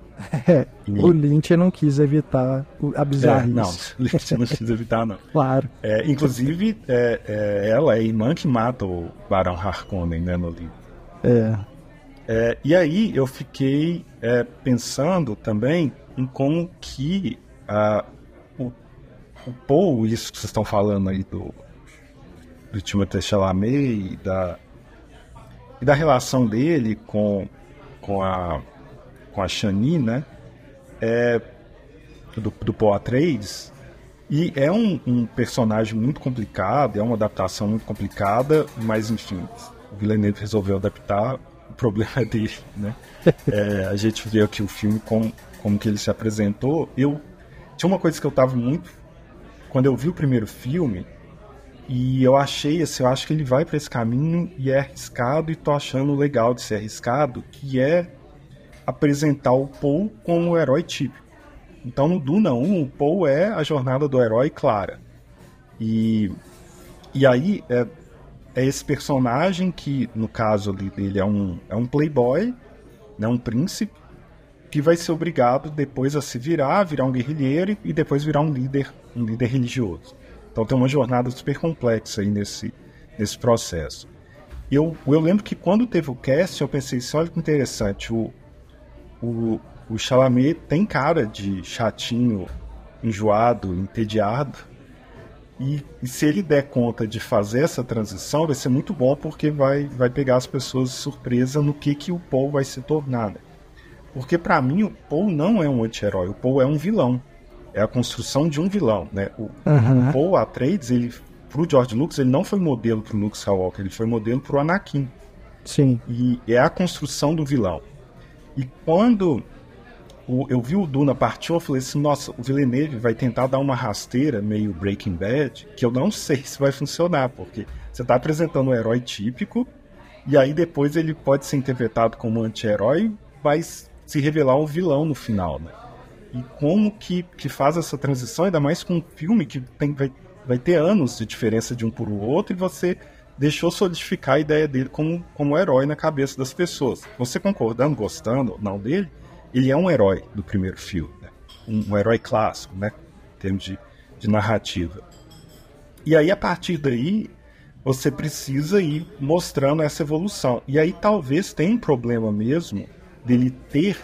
O Lynch não quis evitar a bizarrice. Não, o Lynch não quis evitar, não. Claro. Inclusive, ela é a irmã que mata o Barão Harkonnen, né, no livro. E aí eu fiquei pensando também em como que o Paul, isso que vocês estão falando aí do Timothée Chalamet e da relação dele com a Chani, né? Do Paul Atreides. E é um personagem muito complicado, é uma adaptação muito complicada, mas enfim, o Villeneuve resolveu adaptar, o problema é dele, né? A gente vê aqui o filme como que ele se apresentou. Tinha uma coisa que eu tava muito... Quando eu vi o primeiro filme, e eu acho que ele vai para esse caminho e é arriscado, e tô achando legal de ser arriscado, que é apresentar o Paul como o herói típico. Então no Duna 1, o Paul é a jornada do herói clara. E aí é esse personagem que, no caso ali dele, é um playboy, né, um príncipe, que vai ser obrigado depois a se virar um guerrilheiro e depois virar um líder religioso. Então tem uma jornada super complexa aí nesse processo. Eu lembro que quando teve o casting, eu pensei assim, olha que interessante, o Chalamet tem cara de chatinho, enjoado, entediado, e se ele der conta de fazer essa transição, vai ser muito bom, porque vai pegar as pessoas de surpresa no que o Paul vai se tornar, né? Porque para mim o Paul não é um anti-herói, o Paul é um vilão, é a construção de um vilão, né? O Paul Atreides, pro George Lucas, ele não foi modelo pro Luke Skywalker, ele foi modelo pro Anakin. Sim. E é a construção do vilão. E quando eu vi o Duna partir, eu falei assim, nossa, o Villeneuve vai tentar dar uma rasteira meio Breaking Bad, que eu não sei se vai funcionar, porque você está apresentando um herói típico, e aí depois ele pode ser interpretado como anti-herói, vai se revelar um vilão no final, né? E como que faz essa transição, ainda mais com um filme que vai ter anos de diferença de um para o outro, e você deixou solidificar a ideia dele como herói na cabeça das pessoas. Você concordando, gostando ou não dele, ele é um herói do primeiro filme, né? Um herói clássico, né? Em termos de narrativa. E aí, a partir daí, você precisa ir mostrando essa evolução. E aí talvez tenha um problema mesmo dele ter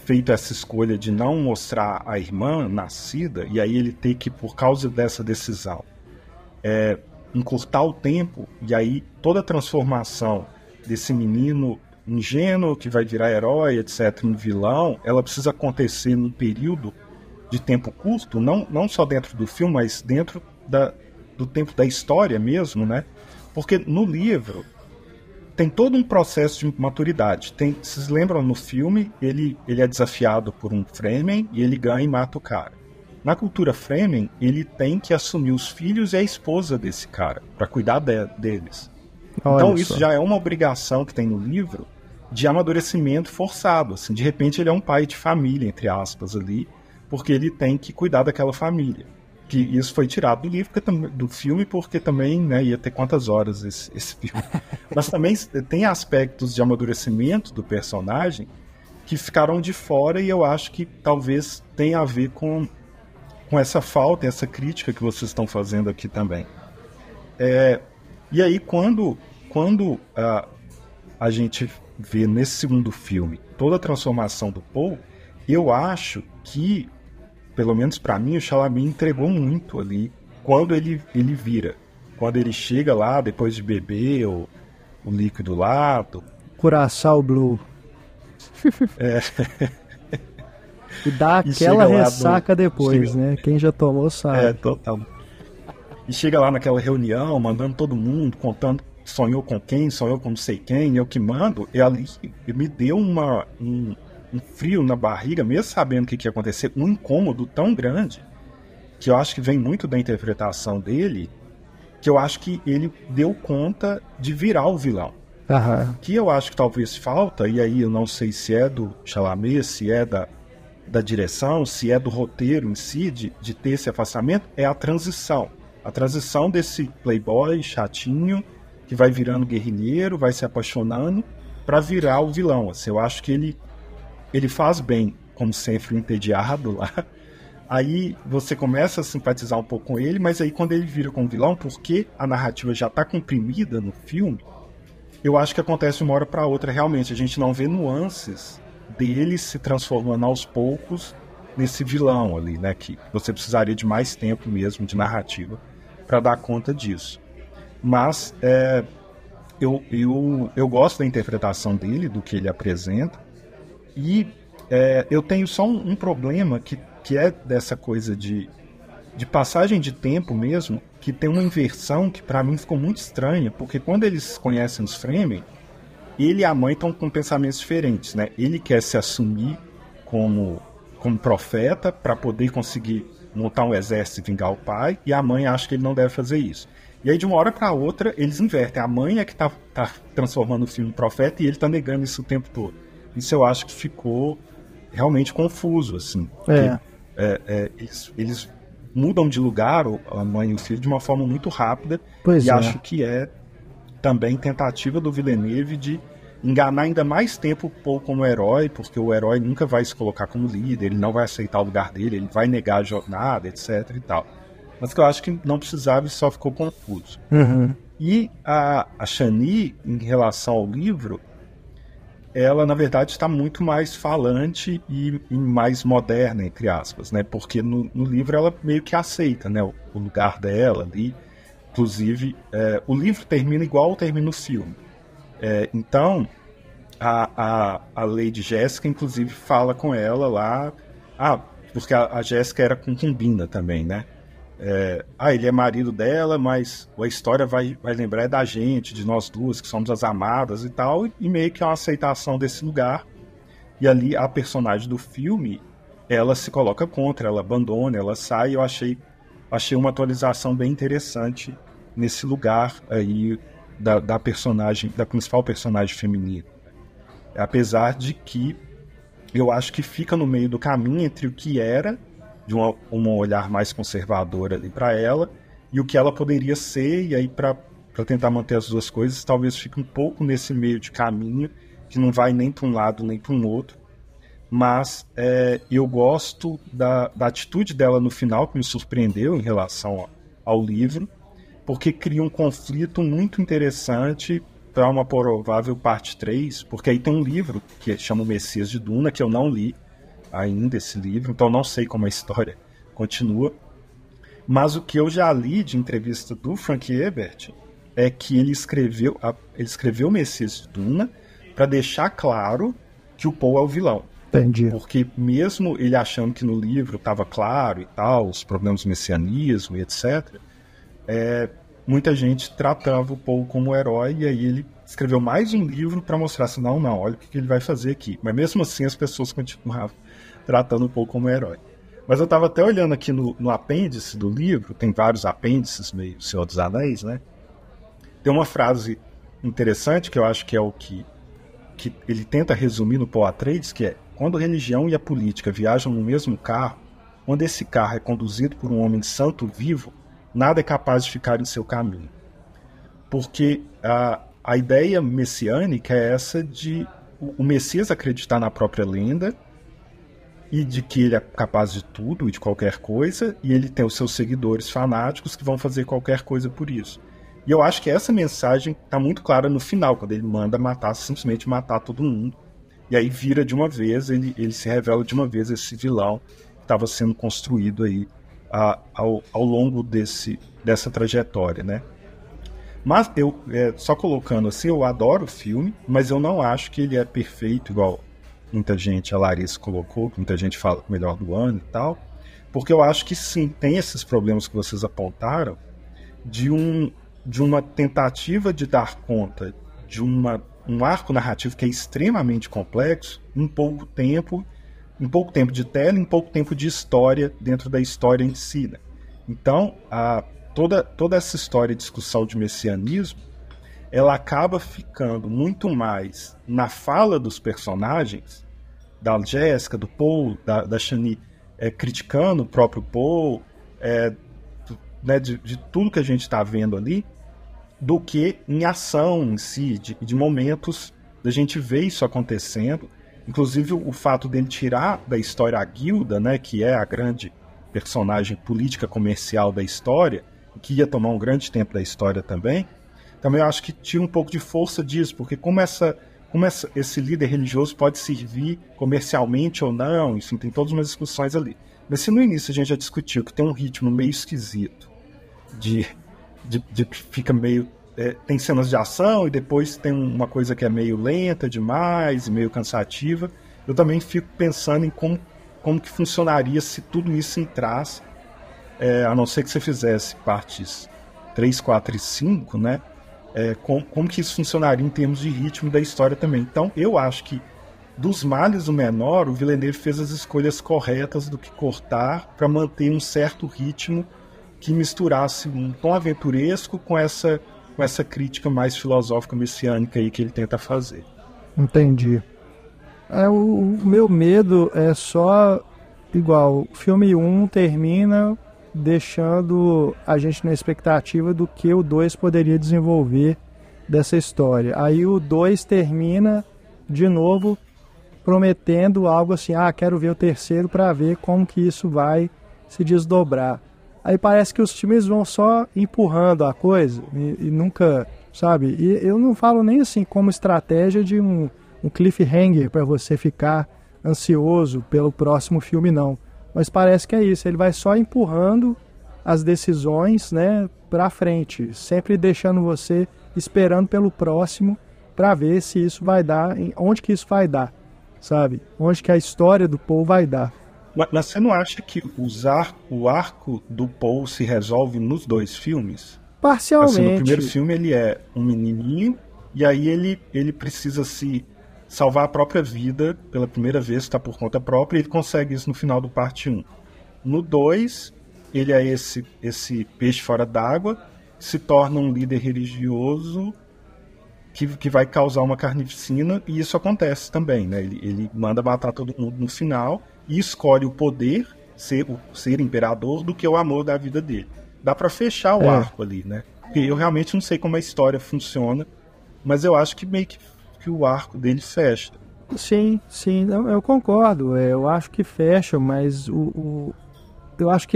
feito essa escolha de não mostrar a irmã nascida, e aí ele ter que, por causa dessa decisão, encurtar o tempo, e aí toda a transformação desse menino ingênuo que vai virar herói, etc., em vilão, ela precisa acontecer num período de tempo curto, não só dentro do filme, mas dentro do tempo da história mesmo, né? Porque no livro tem todo um processo de maturidade. Vocês lembram, no filme, ele é desafiado por um Fremen e ele ganha e mata o cara. Na cultura Fremen, ele tem que assumir os filhos e a esposa desse cara, para cuidar deles. Então isso já é uma obrigação que tem no livro de amadurecimento forçado. Assim, de repente ele é um pai de família, entre aspas, ali, porque ele tem que cuidar daquela família. Que isso foi tirado do livro, do filme, porque também, né, ia ter quantas horas esse filme. Mas também tem aspectos de amadurecimento do personagem que ficaram de fora, e eu acho que talvez tenha a ver com essa falta, essa crítica que vocês estão fazendo aqui também. E aí, quando a gente vê nesse segundo filme toda a transformação do Paul, eu acho que, pelo menos para mim, o Chalamet entregou muito ali quando ele vira. Quando ele chega lá, depois de beber o líquido lá. Curaçao Blue. E dá aquela ressaca depois, né? Quem já tomou sabe. Total. E chega lá naquela reunião, mandando todo mundo, contando sonhou com quem, sonhou com não sei quem, eu que mando. E ali me deu um frio na barriga, mesmo sabendo o que ia acontecer, um incômodo tão grande, que eu acho que vem muito da interpretação dele, que eu acho que ele deu conta de virar o vilão. Uhum. Que eu acho que talvez falta, e aí eu não sei se é do Chalamet, se é da direção, se é do roteiro em si, de ter esse afastamento, é a transição. A transição desse playboy chatinho, que vai virando guerrilheiro, vai se apaixonando, para virar o vilão. Assim, eu acho que ele faz bem, como sempre, entediado lá. Aí você começa a simpatizar um pouco com ele, mas aí quando ele vira como vilão, porque a narrativa já está comprimida no filme, eu acho que acontece de uma hora para outra realmente. A gente não vê nuances dele se transformando aos poucos nesse vilão ali, né? Que você precisaria de mais tempo mesmo de narrativa para dar conta disso. Mas eu gosto da interpretação dele, do que ele apresenta, e eu tenho só um problema que é dessa coisa de passagem de tempo mesmo, que tem uma inversão que para mim ficou muito estranha, porque quando eles conhecem os Fremen, ele e a mãe estão com pensamentos diferentes, né? Ele quer se assumir como profeta para poder conseguir montar um exército e vingar o pai, e a mãe acha que ele não deve fazer isso. E aí de uma hora para outra eles invertem, a mãe é que tá transformando o filho em profeta e ele tá negando isso o tempo todo. Isso eu acho que ficou realmente confuso, assim. Eles mudam de lugar, a mãe e o filho, de uma forma muito rápida. Acho que é também tentativa do Villeneuve de enganar ainda mais tempo o Paul como herói, porque o herói nunca vai se colocar como líder, ele não vai aceitar o lugar dele, ele vai negar a jornada, etc e tal. Mas que eu acho que não precisava e só ficou confuso. Uhum. E a Chani, em relação ao livro, ela, na verdade, está muito mais falante e mais moderna, entre aspas, né? Porque no livro ela meio que aceita, né, o lugar dela ali. Inclusive, o livro termina igual termina o filme. Então, a Lady Jéssica, inclusive, fala com ela lá... porque a Jéssica era concubina também, né? Ele é marido dela, mas a história vai lembrar da gente, de nós duas, que somos as amadas e tal, e meio que é uma aceitação desse lugar. E ali a personagem do filme, ela se coloca contra, ela abandona, ela sai. Eu achei uma atualização bem interessante nesse lugar aí da personagem, da principal personagem feminina. Apesar de que eu acho que fica no meio do caminho entre o que era de um olhar mais conservador ali para ela, e o que ela poderia ser, e aí para tentar manter as duas coisas, talvez fique um pouco nesse meio de caminho, que não vai nem para um lado nem para um outro. Mas eu gosto da atitude dela no final, que me surpreendeu em relação ao livro, porque cria um conflito muito interessante para uma provável parte 3, porque aí tem um livro que chama O Messias de Duna, que eu não li ainda esse livro, então não sei como a história continua. Mas o que eu já li de entrevista do Frank Herbert é que ele escreveu o Messias de Duna para deixar claro que o Poe é o vilão. Entendi. Porque mesmo ele achando que no livro estava claro e tal, os problemas do messianismo e etc., muita gente tratava o Poe como herói, e aí ele escreveu mais um livro para mostrar assim, não, olha o que ele vai fazer aqui. Mas mesmo assim as pessoas continuavam tratando o Poe como herói. Mas eu estava até olhando aqui no apêndice do livro, tem vários apêndices meio Senhor dos Anéis, né? Tem uma frase interessante que eu acho que é o que ele tenta resumir no Poe Atreides, que é: quando a religião e a política viajam no mesmo carro, quando esse carro é conduzido por um homem santo vivo, nada é capaz de ficar em seu caminho. Porque a ideia messiânica é essa de o Messias acreditar na própria lenda e de que ele é capaz de tudo e de qualquer coisa, e ele tem os seus seguidores fanáticos que vão fazer qualquer coisa por isso. E eu acho que essa mensagem está muito clara no final, quando ele manda simplesmente matar todo mundo. E aí vira de uma vez, ele se revela de uma vez esse vilão que estava sendo construído aí ao longo dessa trajetória, né? Mas só colocando assim, eu adoro o filme, mas eu não acho que ele é perfeito, igual muita gente, a Larissa colocou, muita gente fala o melhor do ano e tal, porque eu acho que sim, tem esses problemas que vocês apontaram de uma tentativa de dar conta de um arco narrativo que é extremamente complexo em pouco tempo de tela, em pouco tempo de história dentro da história em si, né? Então, toda essa história e discussão de messianismo, ela acaba ficando muito mais na fala dos personagens, da Jéssica, do Poe, da Chani, criticando o próprio Poe, né, de tudo que a gente está vendo ali, do que em ação em si, de momentos da gente ver isso acontecendo. Inclusive o fato dele tirar da história a Guilda, né, que é a grande personagem política comercial da história, que ia tomar um grande tempo da história também eu acho que tira um pouco de força disso, porque como esse líder religioso pode servir comercialmente ou não, enfim, tem todas umas discussões ali. Mas se no início a gente já discutiu que tem um ritmo meio esquisito, de fica meio... tem cenas de ação e depois tem uma coisa que é meio lenta demais e meio cansativa, eu também fico pensando em como que funcionaria se tudo isso entrasse, a não ser que você fizesse partes 3, 4 e 5, né? Como que isso funcionaria em termos de ritmo da história também. Então eu acho que dos males o menor, o Villeneuve fez as escolhas corretas do que cortar para manter um certo ritmo que misturasse um tom aventuresco com essa crítica mais filosófica messiânica aí que ele tenta fazer. Entendi. O meu medo é só igual, o filme 1 termina deixando a gente na expectativa do que o 2 poderia desenvolver dessa história. Aí o 2 termina de novo prometendo algo assim, quero ver o terceiro para ver como que isso vai se desdobrar. Aí parece que os times vão só empurrando a coisa e nunca, sabe? E eu não falo nem assim como estratégia de um cliffhanger para você ficar ansioso pelo próximo filme, não. Mas parece que é isso, ele vai só empurrando as decisões, né, para frente, sempre deixando você esperando pelo próximo para ver se isso vai dar, onde que isso vai dar, sabe? Onde que a história do Poe vai dar. Mas você não acha que o arco do Poe se resolve nos 2 filmes? Parcialmente. Assim, no primeiro filme ele é um menininho e aí ele precisa se salvar a própria vida pela primeira vez, está por conta própria, e ele consegue isso no final do parte 1. No 2, ele é esse peixe fora d'água, se torna um líder religioso que vai causar uma carnificina, e isso acontece também, né? Ele manda matar todo mundo no final e escolhe o poder, ser imperador, do que o amor da vida dele. Dá para fechar o arco ali, né? Porque eu realmente não sei como a história funciona, mas eu acho que meio que o arco dele fecha. Sim, eu concordo. Eu acho que fecha, mas eu acho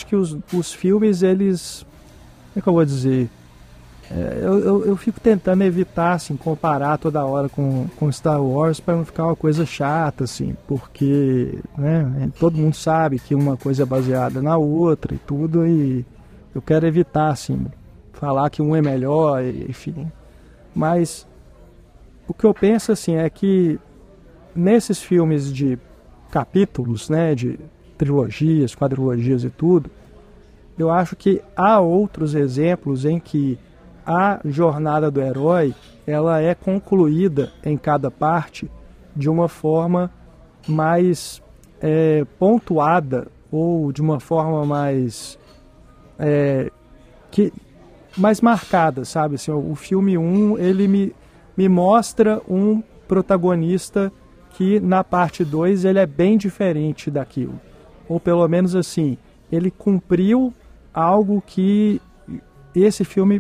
que os filmes, eles... Como é que eu vou dizer? Eu fico tentando evitar, assim, comparar toda hora com Star Wars para não ficar uma coisa chata, assim, porque, né, todo mundo sabe que uma coisa é baseada na outra e tudo, e eu quero evitar, assim, falar que um é melhor, enfim. Mas o que eu penso, assim, é que nesses filmes de capítulos, né, de trilogias, quadrilogias e tudo, eu acho que há outros exemplos em que a jornada do herói, ela é concluída em cada parte de uma forma mais pontuada, ou de uma forma mais mais marcada, sabe? Assim, o filme 1, ele me mostra um protagonista que na parte 2 ele é bem diferente daquilo. Ou pelo menos assim, ele cumpriu algo que esse filme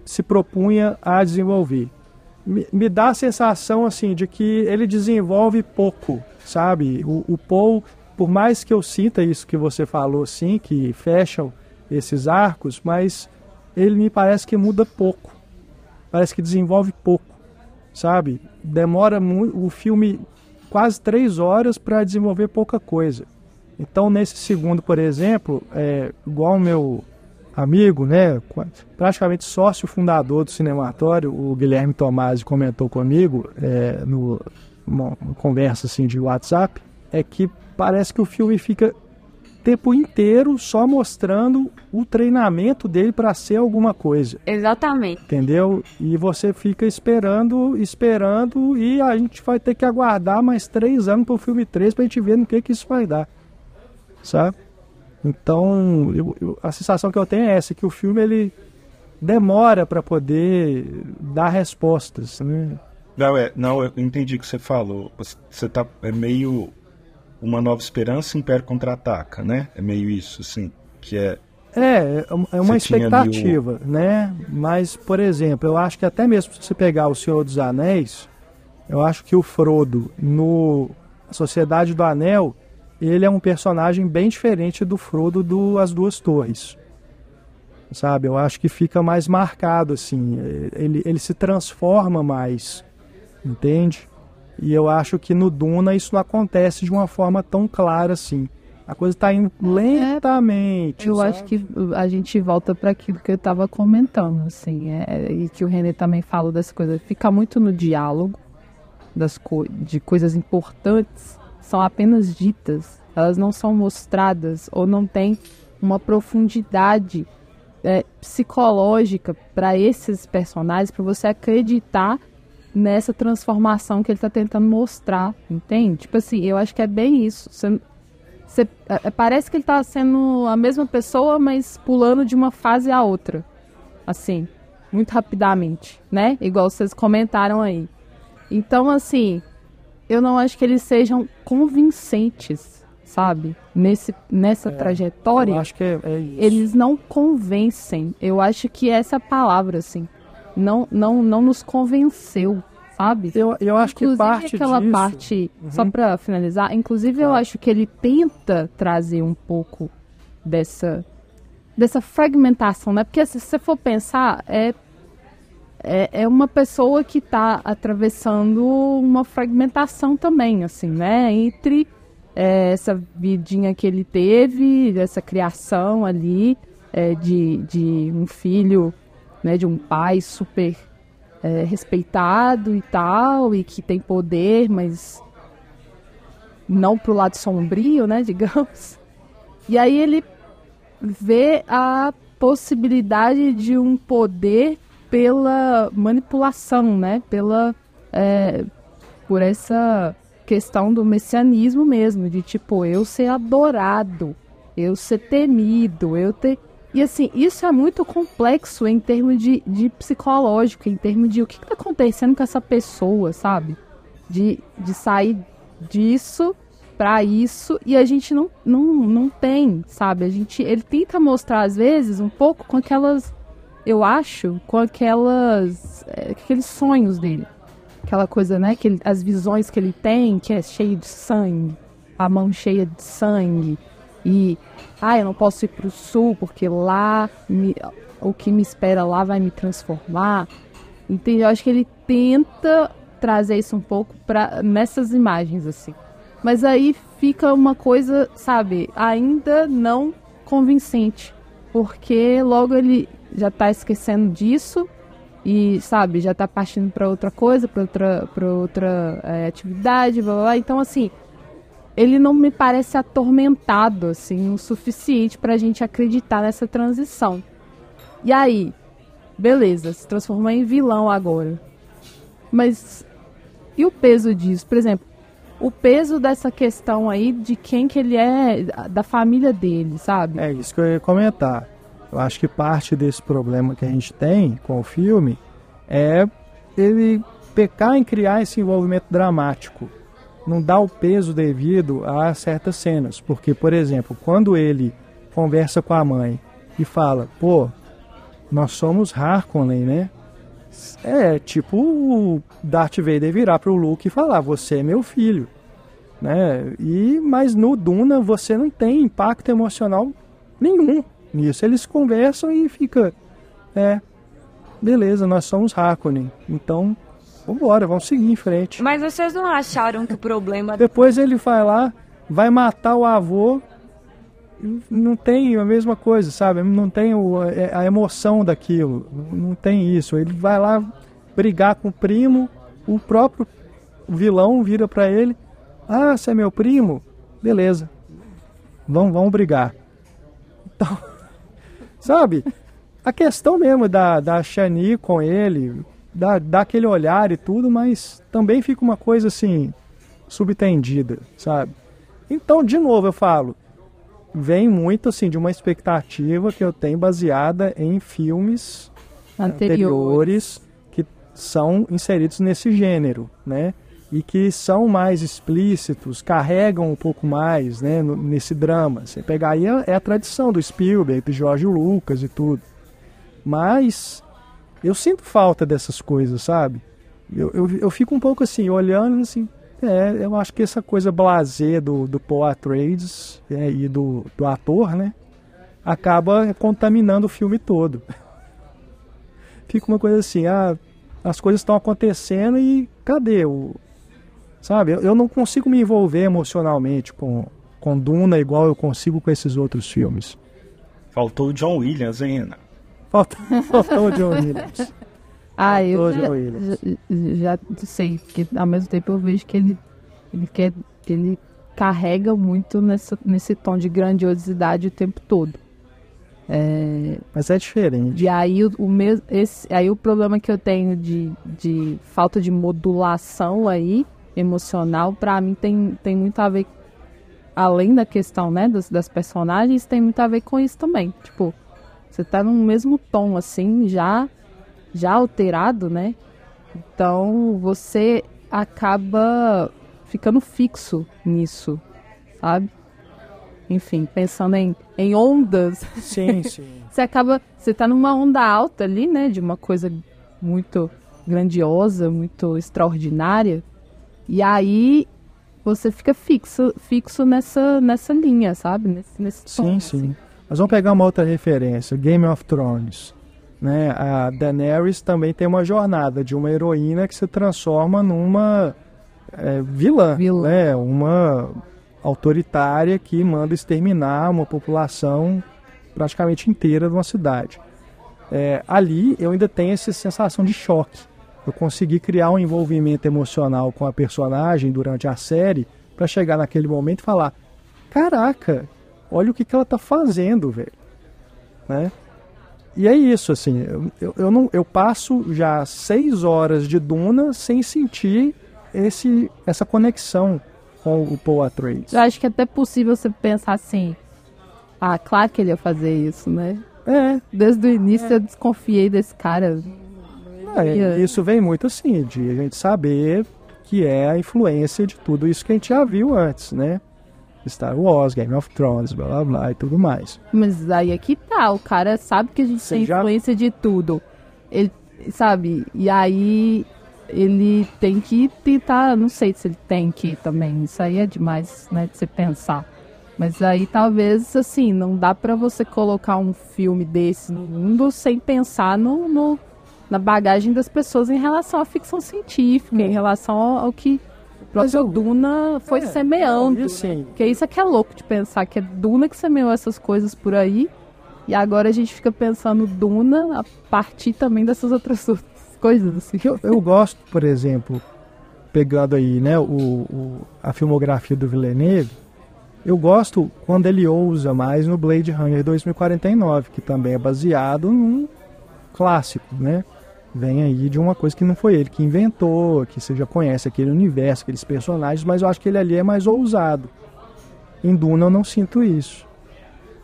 se propunha a desenvolver. Me dá a sensação assim de que ele desenvolve pouco, sabe? O Paul, por mais que eu sinta isso que você falou, assim, que fecham esses arcos, mas ele me parece que muda pouco. Parece que desenvolve pouco, sabe? Demora muito, o filme quase 3 horas para desenvolver pouca coisa. Então, nesse segundo, por exemplo, igual o meu amigo, né, praticamente sócio fundador do Cinematório, o Guilherme Tomasi, comentou comigo numa conversa assim, de WhatsApp, é que parece que o filme fica o tempo inteiro só mostrando o treinamento dele para ser alguma coisa. Exatamente. Entendeu? E você fica esperando, e a gente vai ter que aguardar mais 3 anos para o filme 3 para a gente ver no que isso vai dar. Sabe? Então, a sensação que eu tenho é essa, que o filme ele demora para poder dar respostas, né? Não, eu entendi o que você falou. Você tá, é meio Uma Nova Esperança, Império Contra-Ataca, né? É meio isso, assim, que é uma expectativa, né? Mas, por exemplo, eu acho que até mesmo se você pegar O Senhor dos Anéis, eu acho que o Frodo no Sociedade do Anel, ele é um personagem bem diferente do Frodo do As Duas Torres, sabe? Eu acho que fica mais marcado, assim, ele se transforma mais, entende? E eu acho que no Duna isso não acontece de uma forma tão clara assim. A coisa está indo lentamente. Eu sabe? acho que a gente volta para aquilo que eu estava comentando, assim, e que o René também falou dessa coisa. Fica muito no diálogo de coisas importantes, são apenas ditas, elas não são mostradas ou não tem uma profundidade psicológica para esses personagens, para você acreditar nessa transformação que ele está tentando mostrar, entende? Tipo assim, eu acho que é bem isso. Parece que ele está sendo a mesma pessoa, mas pulando de uma fase a outra, assim, muito rapidamente, né? Igual vocês comentaram aí. Então, assim, eu não acho que eles sejam convincentes, sabe? Nessa trajetória, eu acho que é isso. Eles não convencem. Eu acho que essa palavra, assim, não nos convenceu, sabe? Eu acho que parte aquela disso... parte, só pra finalizar, inclusive eu acho que ele tenta trazer um pouco dessa fragmentação, né? Porque se você for pensar, é uma pessoa que tá atravessando uma fragmentação também, assim, né? Entre essa vidinha que ele teve, essa criação ali, de um filho, né, de um pai super respeitado e tal, e que tem poder, mas não pro lado sombrio, né, digamos. E aí ele vê a possibilidade de um poder pela manipulação, né, por essa questão do messianismo mesmo, de tipo, eu ser adorado, eu ser temido, E assim, isso é muito complexo em termos de psicológico, em termos de o que está acontecendo com essa pessoa, sabe? De sair disso para isso, e a gente não tem, sabe? Ele tenta mostrar, às vezes, um pouco com aquelas, eu acho, com aqueles sonhos dele. Aquela coisa, né? As visões que ele tem, que é cheio de sangue, a mão cheia de sangue. E, eu não posso ir pro sul porque lá o que me espera lá vai me transformar. Entende? Eu acho que ele tenta trazer isso um pouco nessas imagens, assim. Mas aí fica uma coisa, sabe, ainda não convincente. Porque logo ele já tá esquecendo disso e, sabe, já tá partindo para outra coisa, para outra atividade, blá, blá, blá. Então, assim, ele não me parece atormentado, assim, o suficiente pra gente acreditar nessa transição. E aí, beleza, se transformou em vilão agora. Mas e o peso disso? Por exemplo, o peso dessa questão aí de quem que ele é, da família dele, sabe? É isso que eu ia comentar. Eu acho que parte desse problema que a gente tem com o filme é ele pecar em criar esse envolvimento dramático. Não dá o peso devido a certas cenas. Porque, por exemplo, quando ele conversa com a mãe e fala, pô, nós somos Harkonnen, né? É tipo o Darth Vader virar pro Luke e falar, você é meu filho, né? Mas no Duna você não tem impacto emocional nenhum nisso. Eles conversam e fica, beleza, nós somos Harkonnen, então vambora, vamos seguir em frente. Mas vocês não acharam que o problema... Depois ele vai lá, vai matar o avô, não tem a mesma coisa, sabe? Não tem a emoção daquilo, não tem isso. Ele vai lá brigar com o primo, o próprio vilão vira pra ele, você é meu primo? Beleza, vamos brigar. Então, sabe? A questão mesmo da Shani com ele, dá aquele olhar e tudo, mas também fica uma coisa assim, subtendida, sabe? Então, de novo eu falo, vem muito assim de uma expectativa que eu tenho baseada em filmes anteriores que são inseridos nesse gênero, né? E que são mais explícitos, carregam um pouco mais, né, nesse drama. Você pegar aí é a tradição do Spielberg, do George Lucas e tudo. Mas eu sinto falta dessas coisas, sabe? Eu fico um pouco assim, olhando assim, eu acho que essa coisa blasé do Paul Atreides e do ator, né, acaba contaminando o filme todo. Fica uma coisa assim, as coisas estão acontecendo e cadê sabe? Eu não consigo me envolver emocionalmente com Duna igual eu consigo com esses outros filmes. Faltou o John Williams, hein, Ana? Faltou o John Williams. Eu já sei, porque ao mesmo tempo eu vejo que ele carrega muito nesse tom de grandiosidade o tempo todo. Mas é diferente. E aí o problema que eu tenho de falta de modulação aí, emocional, pra mim tem muito a ver, além da questão, né, das personagens, tem muito a ver com isso também. Tipo, você tá no mesmo tom, assim, já alterado, né? Então você acaba ficando fixo nisso, sabe? Enfim, pensando em ondas. Sim. Você tá numa onda alta ali, né? De uma coisa muito grandiosa, muito extraordinária. E aí você fica fixo nessa linha, sabe? Nesse tom. Sim. Assim. Mas vamos pegar uma outra referência, Game of Thrones. Né? A Daenerys também tem uma jornada de uma heroína que se transforma numa vilã. Né? Uma autoritária que manda exterminar uma população praticamente inteira de uma cidade. Ali eu ainda tenho essa sensação de choque. Eu consegui criar um envolvimento emocional com a personagem durante a série para chegar naquele momento e falar, caraca, olha o que ela tá fazendo, velho. Né? E é isso, assim, eu passo já 6 horas de Duna sem sentir essa conexão com o Paul Atreides. Eu acho que é até possível você pensar assim, claro que ele ia fazer isso, né? Desde o início eu desconfiei desse cara. Isso vem muito assim, de a gente saber que é a influência de tudo isso que a gente já viu antes, né? Star Wars, Game of Thrones, blá blá blá e tudo mais. Mas aí é que tá, o cara sabe que a gente tem influência de tudo. Ele sabe, e aí ele tem que tentar, não sei se ele tem que também, isso aí é demais, né, de você pensar. Mas aí talvez, assim, não dá pra você colocar um filme desse no mundo sem pensar na bagagem das pessoas em relação à ficção científica, em relação ao que o próprio Duna foi semeando. Assim, Porque isso é que é louco de pensar, que é Duna que semeou essas coisas por aí, e agora a gente fica pensando Duna a partir também dessas outras coisas, assim. eu gosto, por exemplo, pegando aí, né, a filmografia do Villeneuve, eu gosto quando ele ousa mais no Blade Runner 2049, que também é baseado num clássico, né? Vem aí de uma coisa que não foi ele que inventou, que você já conhece aquele universo, aqueles personagens, mas eu acho que ele ali é mais ousado. Em Duna eu não sinto isso.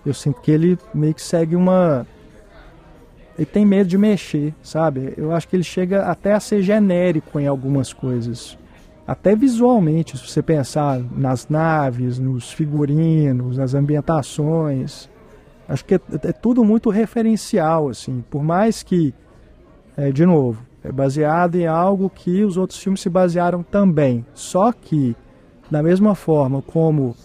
Eu sinto que ele meio que segue ele tem medo de mexer, sabe? Eu acho que ele chega até a ser genérico em algumas coisas. Até visualmente, se você pensar nas naves, nos figurinos, nas ambientações. Acho que é tudo muito referencial, assim. Por mais que, de novo, é baseado em algo que os outros filmes se basearam também. Só que, da mesma forma como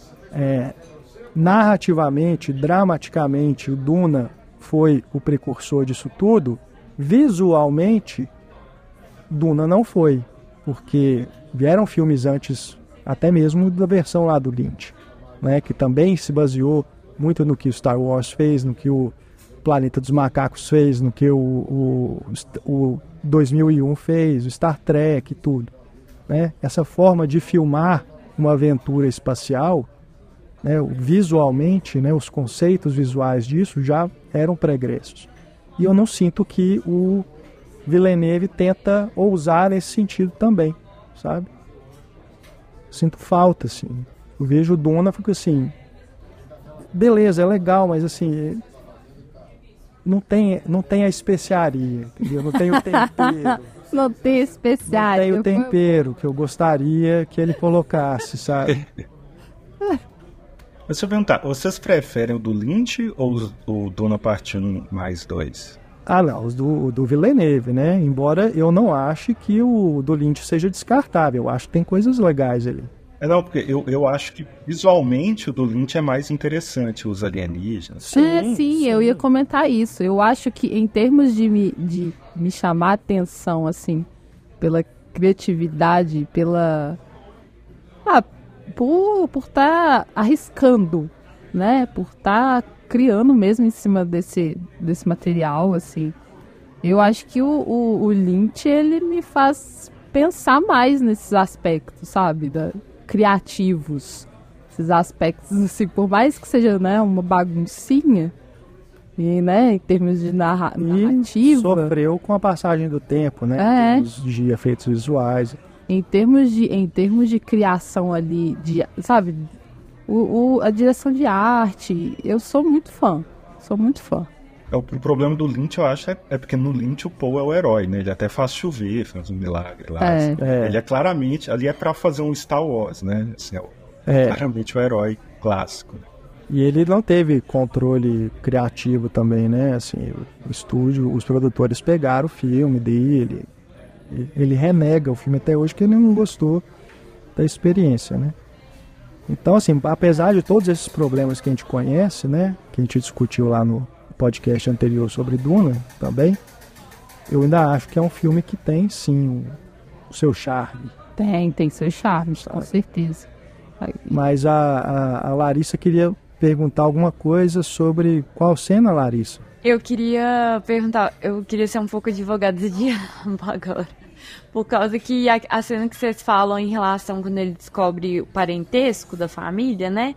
narrativamente, dramaticamente, o Duna foi o precursor disso tudo, visualmente, Duna não foi. Porque vieram filmes antes, até mesmo da versão lá do Lynch, né, que também se baseou muito no que o Star Wars fez, no que o Planeta dos Macacos fez, no que o 2001 fez, o Star Trek e tudo. Né? Essa forma de filmar uma aventura espacial, né, visualmente, né, os conceitos visuais disso já eram pregressos. E eu não sinto que o Villeneuve tenta ousar nesse sentido também, sabe? Sinto falta, assim. Eu vejo o Duna e fico assim, beleza, é legal, mas assim, não tem a especiaria, entendeu? Não tem o tempero. Não tem especiário. Não tem o tempero que eu gostaria que ele colocasse, sabe? Deixa eu perguntar, vocês preferem o do Lynch ou o Duna Parte 1 mais 2? Ah, não, os do Villeneuve, né? Embora eu não ache que o do Lynch seja descartável. Eu acho que tem coisas legais ali. Não, porque eu acho que visualmente o do Lynch é mais interessante, os alienígenas. Sim, eu ia comentar isso. Eu acho que em termos de me chamar a atenção, assim, pela criatividade, por estar arriscando, né? Por estar criando mesmo em cima desse material, assim. Eu acho que o Lynch, ele me faz pensar mais nesses aspectos, sabe? Criativos. Esses aspectos, assim, por mais que seja, né, uma baguncinha, e, né, em termos de narrativa. Sofreu com a passagem do tempo, né? De efeitos visuais. Em termos de criação ali, sabe? A direção de arte, eu sou muito fã. O problema do Lynch, eu acho, é porque no Lynch o Poe é o herói, né? Ele até faz chover, faz um milagre lá. Assim. Ele é claramente, ali é pra fazer um Star Wars, né? Assim, claramente o herói clássico. E ele não teve controle criativo também, né? Assim, o estúdio, os produtores pegaram o filme dele. Ele renega o filme até hoje porque ele não gostou da experiência, né? Então, assim, apesar de todos esses problemas que a gente conhece, né? Que a gente discutiu lá no podcast anterior sobre Duna também, eu ainda acho que é um filme que tem, sim, o seu charme. Tem seu charme, com certeza. Mas a Larissa queria perguntar alguma coisa sobre qual cena, Larissa? Eu queria perguntar, eu queria ser um pouco advogada do diabo agora. Por causa que a cena que vocês falam em relação quando ele descobre o parentesco da família, né?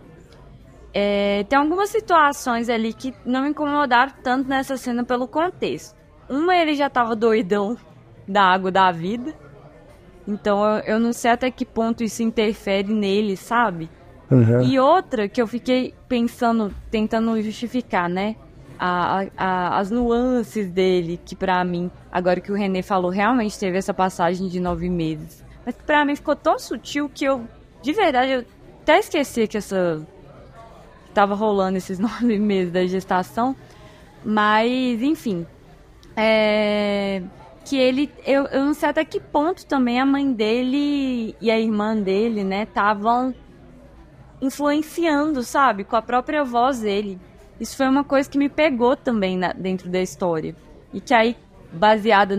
Tem algumas situações ali que não me incomodaram tanto nessa cena pelo contexto. Uma, ele já tava doidão da água da vida. Então eu não sei até que ponto isso interfere nele, sabe? Uhum. E outra que eu fiquei pensando, tentando justificar, né? As nuances dele, que pra mim, agora que o René falou, realmente teve essa passagem de 9 meses. Mas pra mim ficou tão sutil que eu, de verdade, eu até esqueci que tava rolando esses 9 meses da gestação. Mas, enfim. Que ele, eu não sei até que ponto também a mãe dele e a irmã dele, né, estavam influenciando, sabe? Com a própria voz dele. Isso foi uma coisa que me pegou também dentro da história. E que aí, baseada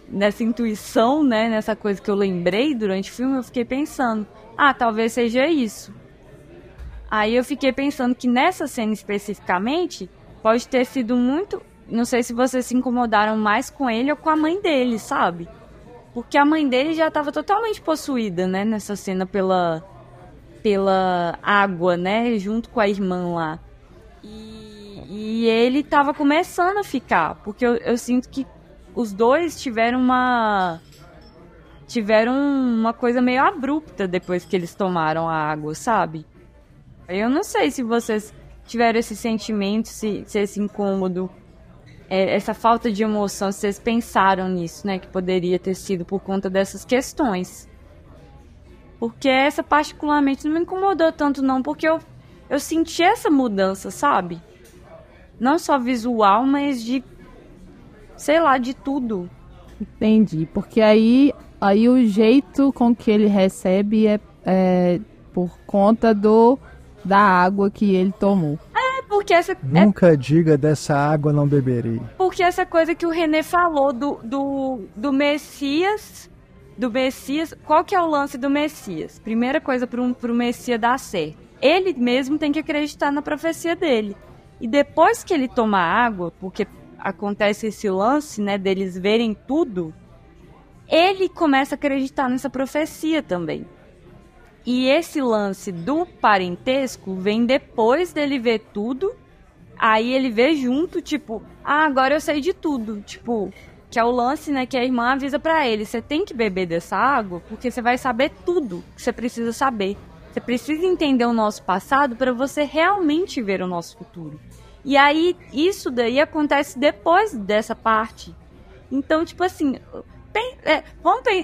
nessa intuição, né? Nessa coisa que eu lembrei durante o filme, eu fiquei pensando, talvez seja isso. Aí eu fiquei pensando que nessa cena especificamente, pode ter sido muito... Não sei se vocês se incomodaram mais com ele ou com a mãe dele, sabe? Porque a mãe dele já estava totalmente possuída, né? Nessa cena pela água, né? Junto com a irmã lá. E ele estava começando a ficar. Porque eu sinto que os dois tiveram uma coisa meio abrupta depois que eles tomaram a água, sabe? Eu não sei se vocês tiveram esse sentimento, se esse incômodo, essa falta de emoção, se vocês pensaram nisso, né? Que poderia ter sido por conta dessas questões. Porque essa particularmente não me incomodou tanto não, porque eu senti essa mudança, sabe? Não só visual, mas de, sei lá, de tudo. Entendi, porque aí o jeito com que ele recebe é por conta da água que ele tomou. Porque Nunca diga dessa água não beberei. Porque essa coisa que o René falou do Messias... Do Messias, qual que é o lance do Messias? Primeira coisa pro Messias dar certo. Ele mesmo tem que acreditar na profecia dele. E depois que ele toma água, porque acontece esse lance, né, deles verem tudo, ele começa a acreditar nessa profecia também. E esse lance do parentesco vem depois dele ver tudo, aí ele vê junto, tipo, agora eu sei de tudo, tipo... Que é o lance, né, que a irmã avisa pra ele, você tem que beber dessa água porque você vai saber tudo que você precisa saber. Você precisa entender o nosso passado para você realmente ver o nosso futuro. E aí, isso daí acontece depois dessa parte. Então, tipo assim,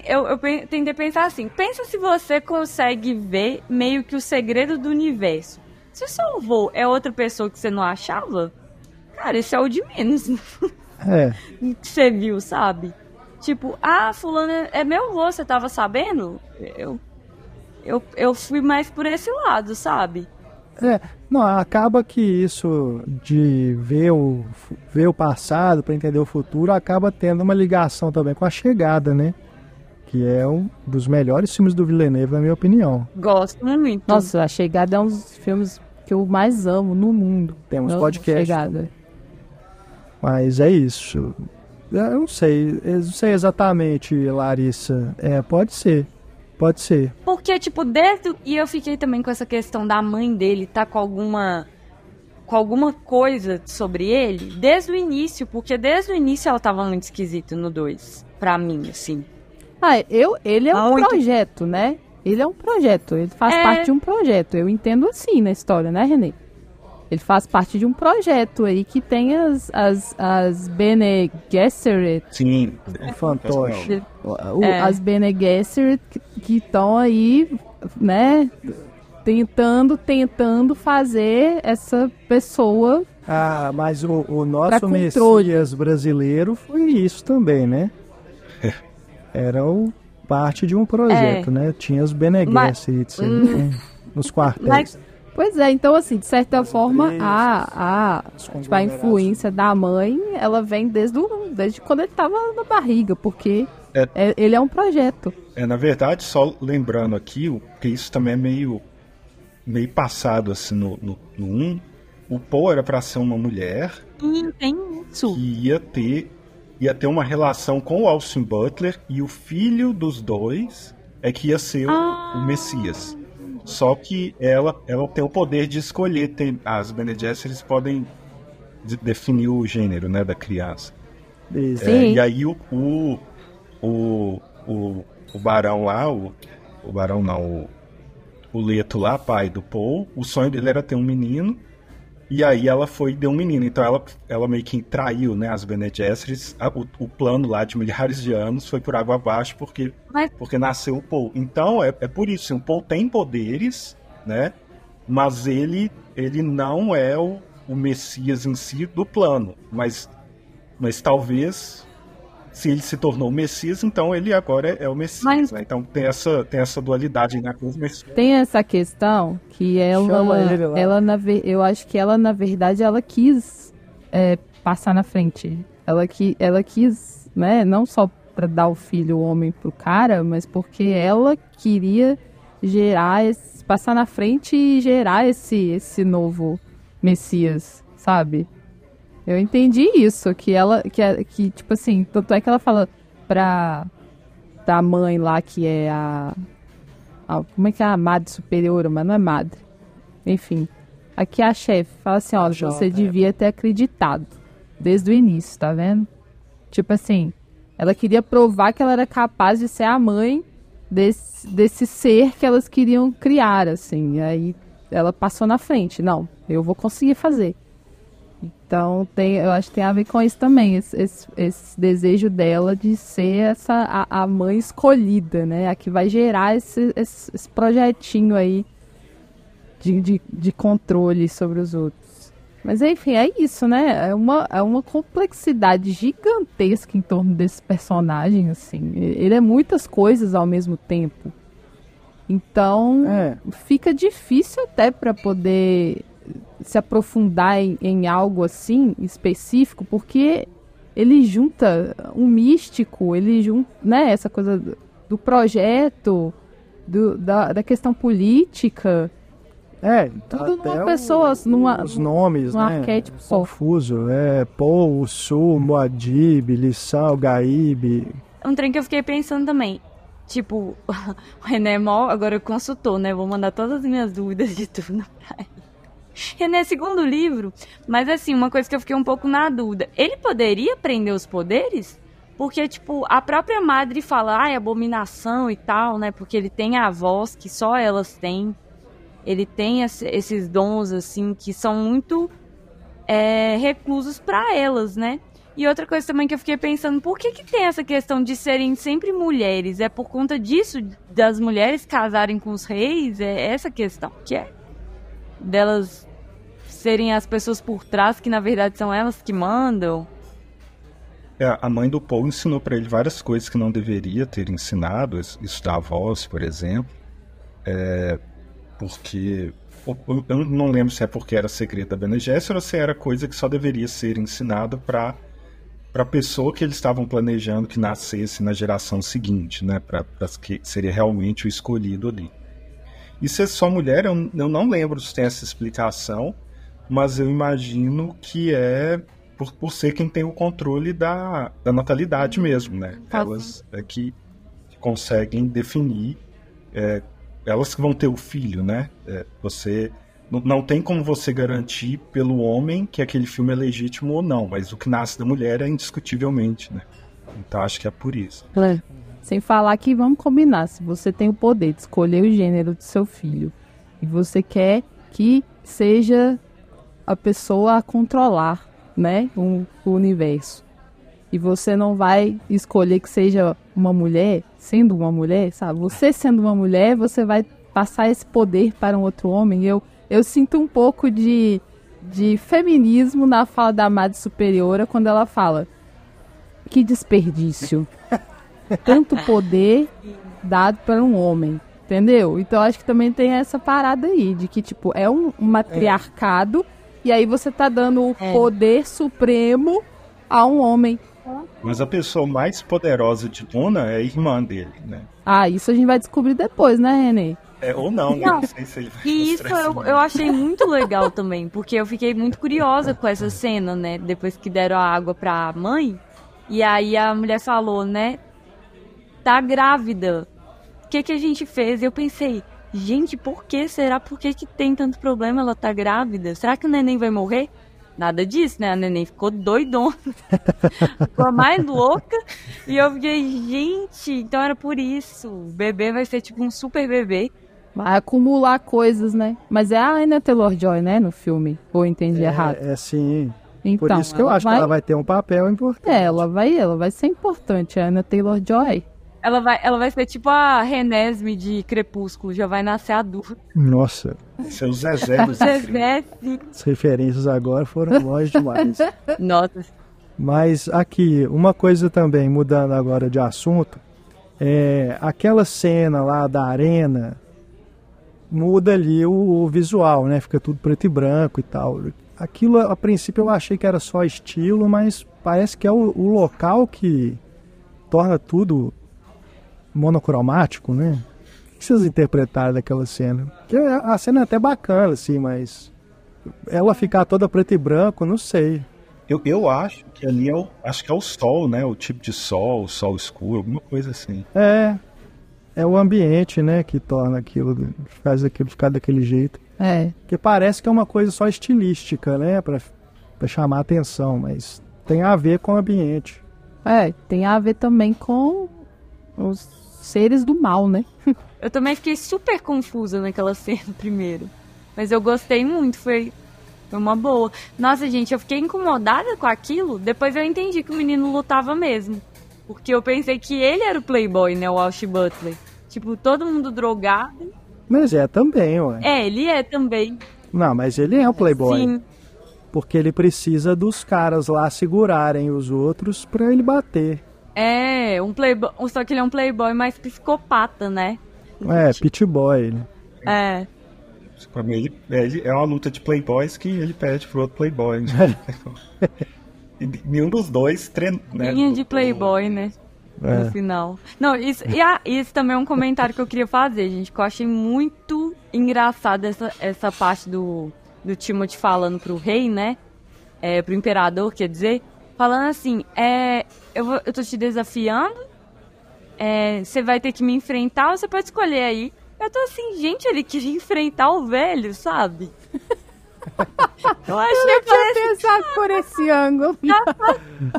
eu tentei pensar assim, pensa se você consegue ver meio que o segredo do universo. Se o seu avô é outra pessoa que você não achava, cara, esse é o de menos. Que você viu, sabe? Tipo, fulano é meu avô, você tava sabendo? Eu fui mais por esse lado, sabe? Não, acaba que isso de ver o passado para entender o futuro acaba tendo uma ligação também com A Chegada, né? Que é um dos melhores filmes do Villeneuve, na minha opinião. Gosto muito. Nossa, A Chegada é um dos filmes que eu mais amo no mundo. Temos podcast. Chegada. Mas é isso. Eu não sei exatamente, Larissa. Pode ser. Porque, tipo, e eu fiquei também com essa questão da mãe dele tá com alguma coisa sobre ele desde o início, porque desde o início ela tava muito esquisita no 2, pra mim, assim. Ele é um projeto, né? Ele é um projeto, ele faz parte de um projeto. Eu entendo assim na história, né, René? Ele faz parte de um projeto aí que tem as Bene Gesserit. Sim, fantoche. As Bene Gesserit que estão aí, né, tentando fazer essa pessoa. Mas o nosso Messias brasileiro foi isso também, né? Era parte de um projeto, né? Tinha os Bene Gesserit nos quartéis. Pois é, então assim, de certa forma, a influência da mãe, ela vem desde quando ele estava na barriga, porque ele é um projeto. Na verdade, só lembrando aqui, que isso também é meio passado assim no 1, o Paul era para ser uma mulher tem isso. Que ia ter uma relação com o Austin Butler, e o filho dos dois é que ia ser o Messias. Só que ela tem o poder de escolher. As Bene Gesserit podem definir o gênero, né, da criança. E aí o Barão lá, o Barão não, o Leto lá, pai do Paul, o sonho dele era ter um menino. E aí ela foi e deu um menino. Então ela meio que traiu, né, as Bene Gesserit. O plano lá de milhares de anos foi por água abaixo porque nasceu o Paul. Então é por isso, assim, o Paul tem poderes, né, mas ele não é o Messias em si do plano. Mas talvez se ele se tornou o Messias, então ele agora é o Messias, né? Então tem essa dualidade, né? Tem essa questão que eu acho que ela, na verdade, ela quis passar na frente. Ela quis, né, não só para dar o filho, o homem, pro cara, mas porque ela queria passar na frente e gerar esse novo Messias, sabe? Eu entendi isso, que tipo assim, tanto é que ela fala pra mãe lá, que é como é que é a madre superiora, mas não é madre. Enfim, aqui a chefe fala assim, ó, você devia ter acreditado desde o início, tá vendo? Tipo assim, ela queria provar que ela era capaz de ser a mãe desse ser que elas queriam criar, assim. E aí ela passou na frente. Não, eu vou conseguir fazer. Então, eu acho que tem a ver com isso também, esse desejo dela de ser a mãe escolhida, né? A que vai gerar esse projetinho aí de controle sobre os outros. Mas, enfim, é isso, né? É uma complexidade gigantesca em torno desse personagem, assim. Ele é muitas coisas ao mesmo tempo. Então, fica difícil até para poder se aprofundar em algo assim específico, porque ele junta um místico, ele junta, né, essa coisa do projeto, da questão política, tudo numa pessoa, os nomes, num né, arquétipo só. Confuso, Paul, Su, Muad'Dib, Lissau, Gaib. Um trem que eu fiquei pensando também, tipo, o René Mol agora consultou, né, vou mandar todas as minhas dúvidas de tudo pra ele. René, segundo livro, mas assim, uma coisa que eu fiquei um pouco na dúvida, ele poderia prender os poderes? Porque, tipo, a própria madre fala, abominação e tal, né, porque ele tem a voz que só elas têm, ele tem esses dons, assim, que são muito reclusos pra elas, né? E outra coisa também que eu fiquei pensando, por que tem essa questão de serem sempre mulheres? É por conta disso, das mulheres casarem com os reis? É essa questão que é? Delas serem as pessoas por trás, que na verdade são elas que mandam. A mãe do Paul ensinou pra ele várias coisas que não deveria ter ensinado, isso da voz, por exemplo. Porque eu não lembro se é porque era segredo da Bene Gesserit ou se era coisa que só deveria ser ensinada para a pessoa que eles estavam planejando que nascesse na geração seguinte, né? Para que seria realmente o escolhido ali. E se é só mulher, eu não lembro se tem essa explicação, mas eu imagino que é por ser quem tem o controle da natalidade mesmo, né? Elas que conseguem definir, elas que vão ter o filho, né? Você não tem como você garantir pelo homem que aquele filme é legítimo ou não, mas o que nasce da mulher é indiscutivelmente, né? Então acho que é por isso. Sem falar que, vamos combinar, se você tem o poder de escolher o gênero do seu filho e você quer que seja a pessoa a controlar, né, o universo, e você não vai escolher que seja uma mulher, sendo uma mulher, sabe? Você sendo uma mulher, você vai passar esse poder para um outro homem. Eu sinto um pouco de feminismo na fala da Madre Superiora quando ela fala: que desperdício. Tanto poder dado para um homem, entendeu? Então acho que também tem essa parada aí, de que tipo, é um matriarcado, e aí você tá dando o poder supremo a um homem. Mas a pessoa mais poderosa de Duna é a irmã dele, né? Isso a gente vai descobrir depois, né, René? Ou não, não sei se ele vai. E isso eu achei muito legal também, porque eu fiquei muito curiosa com essa cena, né? Depois que deram a água pra mãe, e aí a mulher falou, né? Tá grávida. O que a gente fez? E eu pensei, gente, por que será? Por que tem tanto problema? Ela tá grávida? Será que o neném vai morrer? Nada disso, né? A neném ficou doidona. Ficou mais louca. E eu fiquei, gente, então era por isso. O bebê vai ser tipo um super bebê. Vai acumular coisas, né? Mas é a Anya Taylor-Joy, né? No filme. Ou eu entendi errado? Sim. Então, por isso que eu acho que ela vai ter um papel importante. Ela vai ser importante, a Anya Taylor-Joy. Ela vai ser tipo a Renesme de Crepúsculo, já vai nascer adulta. Nossa. Seus Zezé. As referências agora foram longe demais. Nossa. Mas aqui, uma coisa também, mudando agora de assunto, aquela cena lá da arena, muda ali o visual, né? Fica tudo preto e branco e tal. Aquilo, a princípio, eu achei que era só estilo, mas parece que é o local que torna tudo monocromático, né? O que vocês interpretaram daquela cena? Porque a cena é até bacana, assim, mas ela ficar toda preto e branco, não sei. Eu acho que ali acho que é o sol, né? O tipo de sol escuro, alguma coisa assim. É o ambiente, né, que torna aquilo, faz aquilo ficar daquele jeito. Porque parece que é uma coisa só estilística, né, pra chamar a atenção, mas tem a ver com o ambiente. Tem a ver também com os seres do mal, né? Eu também fiquei super confusa naquela cena primeiro. Mas eu gostei muito, foi uma boa. Nossa, gente, eu fiquei incomodada com aquilo. Depois eu entendi que o menino lutava mesmo. Porque eu pensei que ele era o playboy, né, o Austin Butler. Tipo, todo mundo drogado. Mas é também, ué. Ele é também. Não, mas ele é o playboy. Sim. Porque ele precisa dos caras lá segurarem os outros pra ele bater. Um playboy. Só que ele é um playboy mais psicopata, né? Pit boy. Né? Pra mim, ele é uma luta de playboys que ele pede pro outro playboy. Né? E nenhum dos dois treina, né? Linha de playboy, né? No final. Não, isso também é um comentário que eu queria fazer, gente. Que eu achei muito engraçado essa parte do Timothy falando pro rei, né? Pro imperador, quer dizer. Falando assim, eu tô te desafiando. Você vai ter que me enfrentar ou você pode escolher aí. Eu tô assim, gente, ele queria enfrentar o velho, sabe? Eu acho que eu tinha pensado por esse ângulo.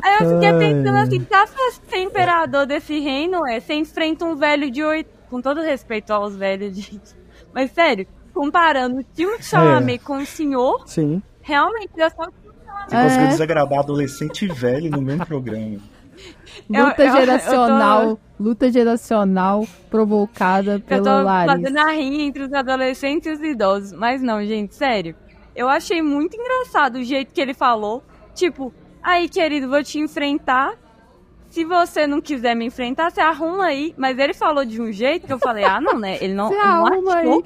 Aí eu fiquei pensando assim, tá fácil ser imperador desse reino, você enfrenta um velho de 8... Com todo respeito aos velhos, gente. Mas sério, comparando o Timothée Chalamet com o senhor, sim, realmente é só o Timothée Chalamet. Você conseguiu desagradar adolescente e velho no mesmo programa. Luta geracional provocada pelo Larissa. Eu tô fazendo a rinha entre os adolescentes e os idosos. Mas não, gente, sério. Eu achei muito engraçado o jeito que ele falou. Tipo, aí, querido, vou te enfrentar. Se você não quiser me enfrentar, você arruma aí. Mas ele falou de um jeito que eu falei, não, né? Ele não arruma aí.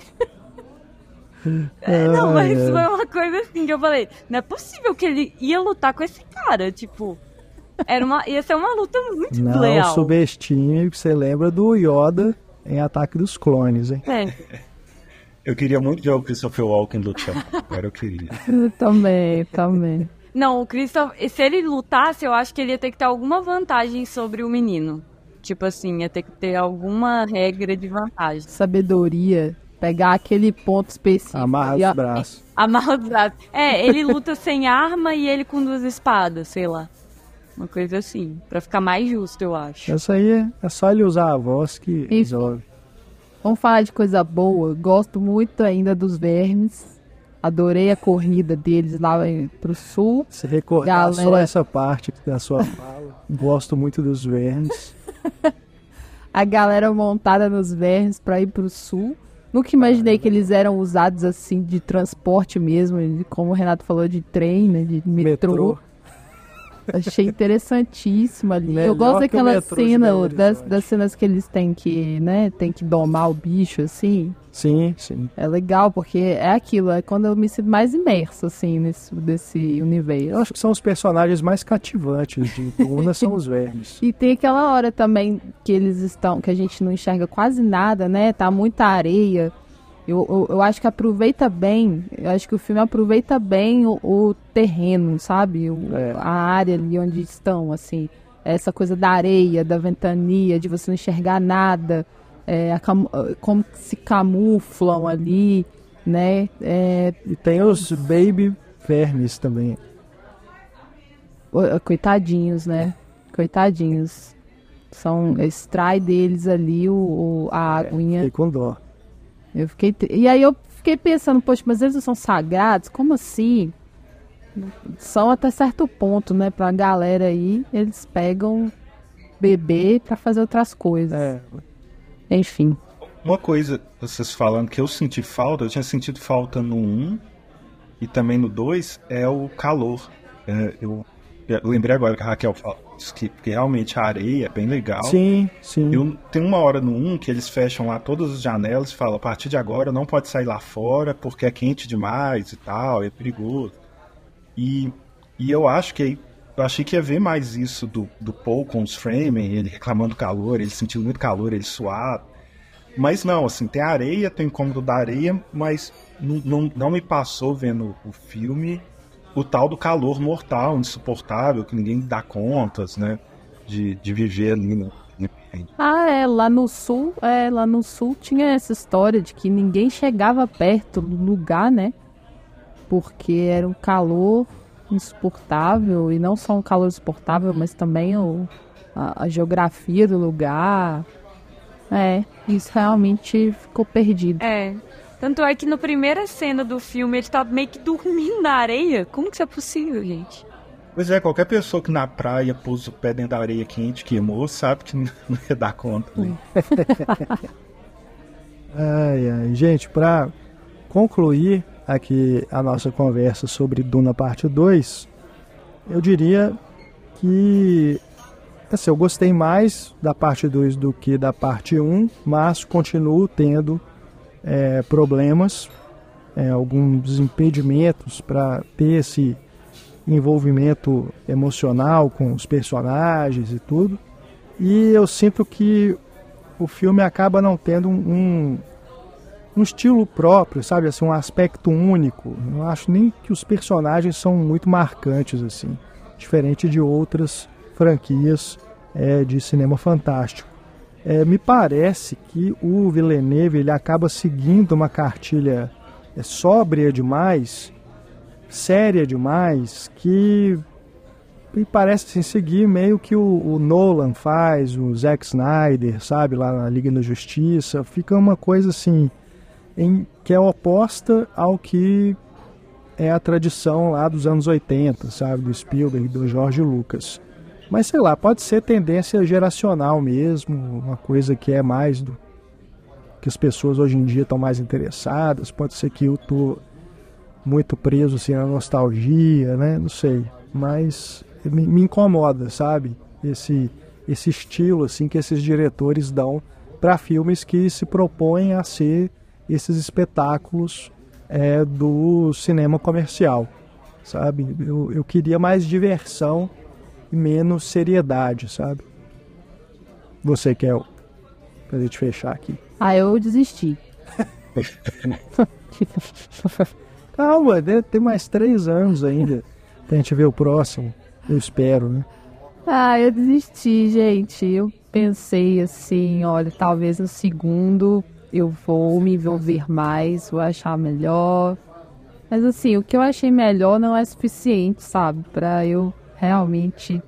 Não, mas foi uma coisa assim que eu falei, não é possível que ele ia lutar com esse cara, tipo... Ia ser uma luta muito leal. Não subestime, você lembra do Yoda em Ataque dos Clones, hein? Eu queria muito ver o Christopher Walken lutar. Agora eu queria. Também. Não, o Christopher, se ele lutasse, eu acho que ele ia ter que ter alguma vantagem sobre o menino. Tipo assim, ia ter que ter alguma regra de vantagem. Sabedoria. Pegar aquele ponto específico. Amarra os braços. Amarra os braços. Ele luta sem arma e ele com 2 espadas, sei lá. Uma coisa assim, pra ficar mais justo, eu acho. Isso aí é só ele usar a voz que resolve. Vamos falar de coisa boa. Gosto muito ainda dos vermes. Adorei a corrida deles lá pro sul. Se recordar só essa parte da sua fala. Gosto muito dos vermes. A galera montada nos vermes pra ir pro sul. Nunca imaginei que eles eram usados assim de transporte mesmo. Como o Renato falou, de trem, né, de metrô. Achei interessantíssimo ali. Eu gosto daquela cena, das cenas que eles têm que, né, tem que domar o bicho, assim. Sim. É legal, porque é aquilo, é quando eu me sinto mais imerso, assim, desse universo. Eu acho que são os personagens mais cativantes de Duna, são os vermes. E tem aquela hora também que eles estão, que a gente não enxerga quase nada, né, tá muita areia. Eu acho que aproveita bem, eu acho que o filme aproveita bem o terreno, sabe? A área ali onde estão, assim. Essa coisa da areia, da ventania, de você não enxergar nada, como se camuflam ali, né? E tem os baby vermes também. Coitadinhos, né? Coitadinhos. Extrai deles ali a aguinha. Fiquei com dó. E aí eu fiquei pensando, poxa, mas eles são sagrados? Como assim? São até certo ponto, né? Pra galera aí, eles pegam bebê pra fazer outras coisas. Enfim. Uma coisa, vocês falando que eu senti falta, eu tinha sentido falta no 1 e também no 2, é o calor. Eu Eu lembrei agora que a Raquel falou isso, que realmente a areia é bem legal. Sim, sim. Tem uma hora no 1 que eles fecham lá todas as janelas e falam, a partir de agora não pode sair lá fora porque é quente demais e tal, é perigoso. E eu acho que eu achei que ia ver mais isso do Paul com os Fremen, ele reclamando do calor, ele sentindo muito calor, ele suado. Mas não, assim, tem areia, tem o incômodo da areia, mas não me passou vendo o filme o tal do calor mortal, insuportável, que ninguém dá contas, né, de viver ali no ambiente. Lá no sul tinha essa história de que ninguém chegava perto do lugar, né, porque era um calor insuportável, e não só um calor insuportável, mas também a geografia do lugar. Isso realmente ficou perdido. Tanto é que na primeira cena do filme ele tá meio que dormindo na areia. Como que isso é possível, gente? Pois é, qualquer pessoa que na praia pôs o pé dentro da areia quente, queimou, sabe que não ia dar conta. Né? Gente, para concluir aqui a nossa conversa sobre Duna Parte 2, eu diria que assim, eu gostei mais da parte 2 do que da parte 1, mas continuo tendo problemas, alguns impedimentos para ter esse envolvimento emocional com os personagens e tudo. E eu sinto que o filme acaba não tendo um estilo próprio, sabe? Assim, um aspecto único. Não acho nem que os personagens são muito marcantes, assim, diferente de outras franquias de cinema fantástico. Me parece que o Villeneuve ele acaba seguindo uma cartilha sóbria demais, séria demais, que me parece assim, seguir meio que o Nolan faz, o Zack Snyder, sabe, lá na Liga da Justiça. Fica uma coisa assim, que é oposta ao que é a tradição lá dos anos 80, sabe, do Spielberg, do George Lucas. Mas sei lá, pode ser tendência geracional mesmo, uma coisa que é mais do que as pessoas hoje em dia estão mais interessadas. Pode ser que eu tô muito preso assim, na nostalgia, né? Não sei. Mas me incomoda, sabe? Esse estilo assim, que esses diretores dão para filmes que se propõem a ser esses espetáculos do cinema comercial, sabe? Eu queria mais diversão e menos seriedade, sabe? Você quer pra gente fechar aqui? Eu desisti. Calma, tem mais 3 anos ainda pra gente ver o próximo. Eu espero, né? Eu desisti, gente. Eu pensei assim, olha, talvez no segundo eu vou me envolver mais, vou achar melhor. Mas assim, o que eu achei melhor não é suficiente, sabe? Pra eu realmente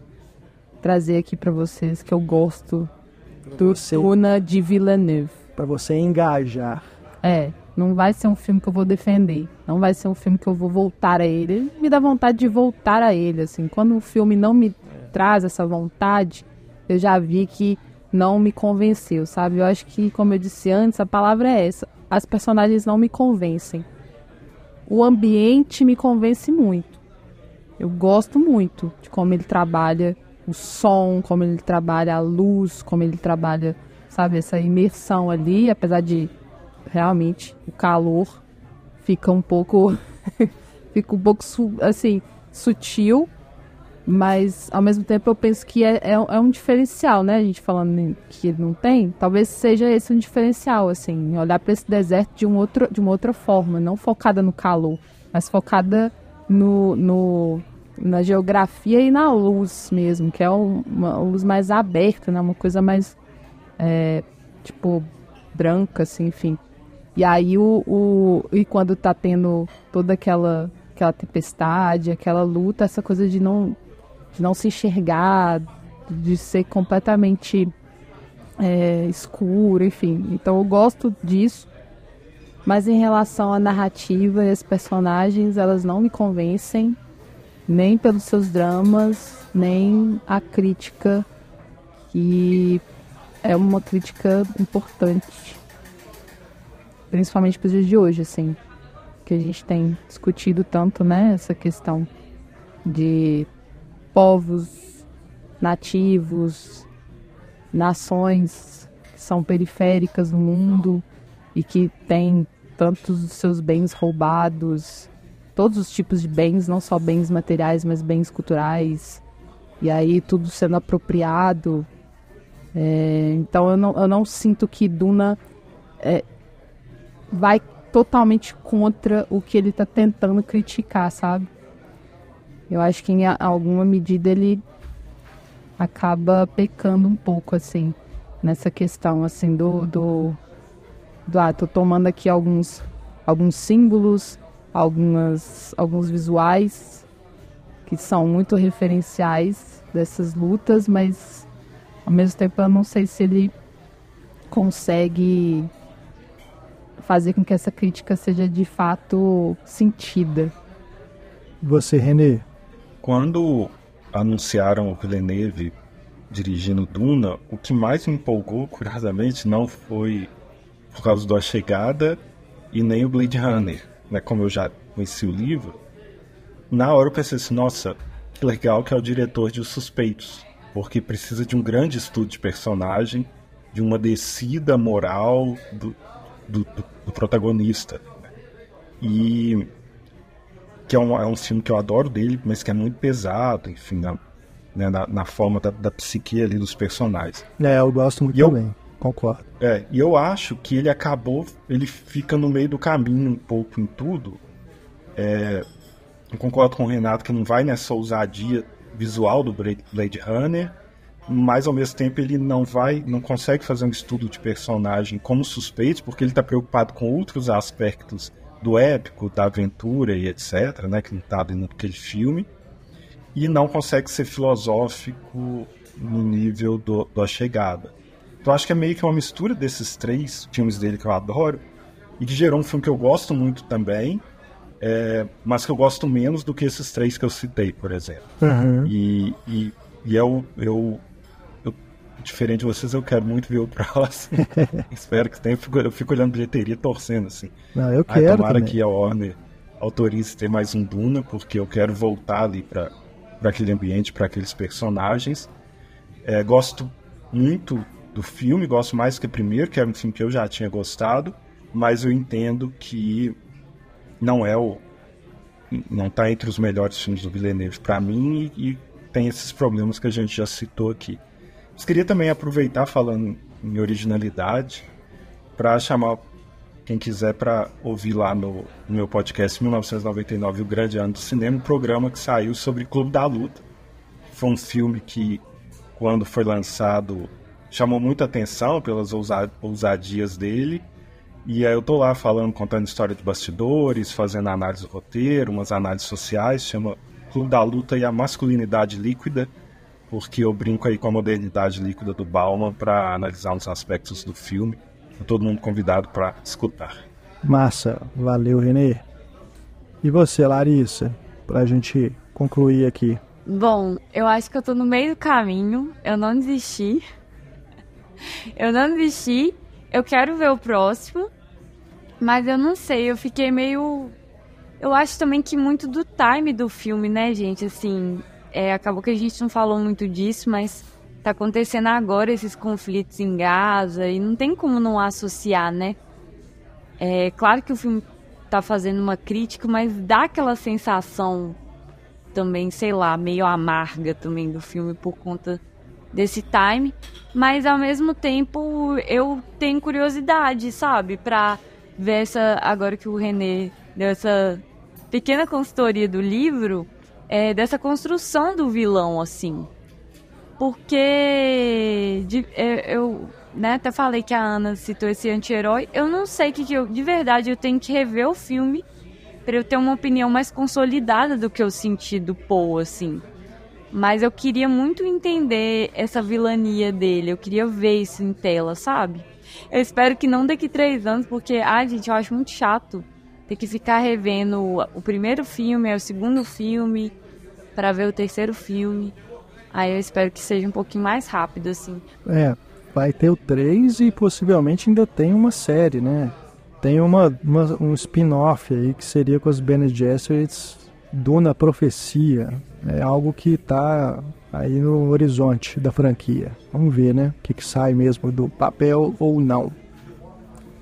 trazer aqui pra vocês que eu gosto do Duna de Villeneuve. Pra você engajar. Não vai ser um filme que eu vou defender. Não vai ser um filme que eu vou voltar a ele. Me dá vontade de voltar a ele, assim. Quando o filme não me traz essa vontade, eu já vi que não me convenceu, sabe? Eu acho que, como eu disse antes, a palavra é essa. As personagens não me convencem. O ambiente me convence muito. Eu gosto muito de como ele trabalha o som, como ele trabalha a luz, como ele trabalha, sabe, essa imersão ali, apesar de realmente o calor fica um pouco assim, sutil, mas ao mesmo tempo eu penso que é um diferencial, né? A gente falando que ele não tem, talvez seja esse um diferencial, assim, olhar para esse deserto de uma outra forma, não focada no calor, mas focada na geografia e na luz mesmo, que é uma luz mais aberta, né? Uma coisa mais tipo branca, assim, enfim. E aí e quando tá tendo toda aquela tempestade, aquela luta, essa coisa de não se enxergar, de ser completamente escuro, enfim. Então eu gosto disso, mas em relação à narrativa e as personagens, elas não me convencem, nem pelos seus dramas, nem a crítica, que é uma crítica importante, principalmente para os dias de hoje, assim, que a gente tem discutido tanto, né, essa questão de povos nativos, nações que são periféricas no mundo e que têm tantos dos seus bens roubados, todos os tipos de bens, não só bens materiais, mas bens culturais, e aí tudo sendo apropriado. Então eu não sinto que Duna vai totalmente contra o que ele está tentando criticar, sabe? Eu acho que em alguma medida ele acaba pecando um pouco, assim, nessa questão, assim, tô tomando aqui alguns símbolos, alguns visuais que são muito referenciais dessas lutas, mas ao mesmo tempo eu não sei se ele consegue fazer com que essa crítica seja de fato sentida. Você, René? Quando anunciaram o Villeneuve dirigindo Duna, o que mais me empolgou, curiosamente, não foi por causa do A Chegada e nem o Blade Runner, né? Como eu já conheci o livro, na hora eu pensei assim, nossa, que legal que é o diretor de Os Suspeitos, porque precisa de um grande estudo de personagem, de uma descida moral do protagonista, né? E que é um filme que eu adoro dele, mas que é muito pesado, enfim, na forma da psique ali dos personagens. Eu gosto muito também, concordo. E eu acho que ele fica no meio do caminho um pouco em tudo. Eu concordo com o Renato que não vai nessa ousadia visual do Blade Runner, mas ao mesmo tempo ele não consegue fazer um estudo de personagem como Suspeitos, porque ele está preocupado com outros aspectos do épico, da aventura e etc, né, que não está dentro daquele filme, e não consegue ser filosófico no nível do A Chegada. Então acho que é meio que uma mistura desses 3 filmes dele que eu adoro, e que gerou um filme que eu gosto muito também, mas que eu gosto menos do que esses 3 que eu citei, por exemplo. Uhum. E eu, diferente de vocês, eu quero muito ver o próximo. Espero que tenha. Eu fico olhando a bilheteria torcendo, assim. Não, eu quero tomara também. que a Warner autorize ter mais um Duna, porque eu quero voltar ali para aquele ambiente, para aqueles personagens. Gosto muito do filme, gosto mais que o primeiro, que era um filme que eu já tinha gostado, mas eu entendo que não está entre os melhores filmes do Villeneuve para mim, e tem esses problemas que a gente já citou aqui. Mas queria também aproveitar, falando em originalidade, para chamar quem quiser para ouvir lá no meu podcast 1999, O Grande Ano do Cinema, um programa que saiu sobre Clube da Luta. Foi um filme que, quando foi lançado, chamou muita atenção pelas ousadias dele, e aí eu tô lá falando, contando história de bastidores, fazendo análise do roteiro, umas análises sociais, chama Clube da Luta e a Masculinidade Líquida, porque eu brinco aí com a modernidade líquida do Bauman para analisar uns aspectos do filme. Tá todo mundo convidado para escutar. Massa, valeu, René. E você, Larissa, pra gente concluir aqui? Bom, eu acho que eu tô no meio do caminho, eu não desisti. Eu quero ver o próximo, mas eu não sei, eu fiquei meio... Eu acho também que muito do time do filme, né, gente, assim... acabou que a gente não falou muito disso, mas tá acontecendo agora esses conflitos em Gaza e não tem como não associar, né? Claro que o filme tá fazendo uma crítica, mas dá aquela sensação também, sei lá, meio amarga também do filme por conta desse time, mas ao mesmo tempo eu tenho curiosidade, sabe? Pra ver agora que o René deu essa pequena consultoria do livro... dessa construção do vilão, assim. Porque eu até falei que a Ana citou esse anti-herói. Eu não sei de verdade, eu tenho que rever o filme para eu ter uma opinião mais consolidada do que eu senti do Paul, assim. Mas eu queria muito entender essa vilania dele. Eu queria ver isso em tela, sabe? Eu espero que não daqui 3 anos, porque, gente, eu acho muito chato ter que ficar revendo o primeiro filme, o segundo filme, para ver o terceiro filme. Aí eu espero que seja um pouquinho mais rápido, assim. Vai ter o 3 e possivelmente ainda tem uma série, né? Tem um spin-off aí que seria com os Bene Gesserits, Duna Profecia. é algo que está aí no horizonte da franquia. Vamos ver, né? O que sai mesmo do papel ou não.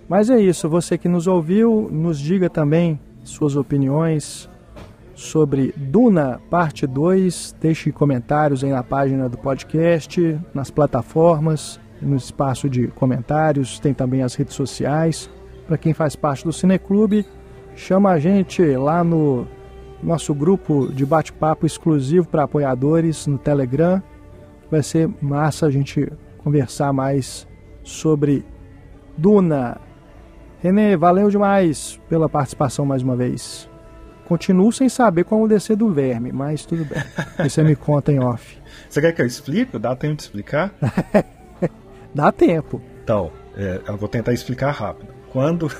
Mas é isso, você que nos ouviu, nos diga também suas opiniões sobre Duna Parte 2. Deixe comentários aí na página do podcast, nas plataformas, no espaço de comentários, tem também as redes sociais. Para quem faz parte do Cineclube, chama a gente lá no nosso grupo de bate-papo exclusivo para apoiadores no Telegram. Vai ser massa a gente conversar mais sobre Duna. Renê, valeu demais pela participação mais uma vez. Continuo sem saber como descer do verme, mas tudo bem. Você me conta em off. Você quer que eu explique? Dá tempo de explicar? Dá tempo. Então, eu vou tentar explicar rápido. Quando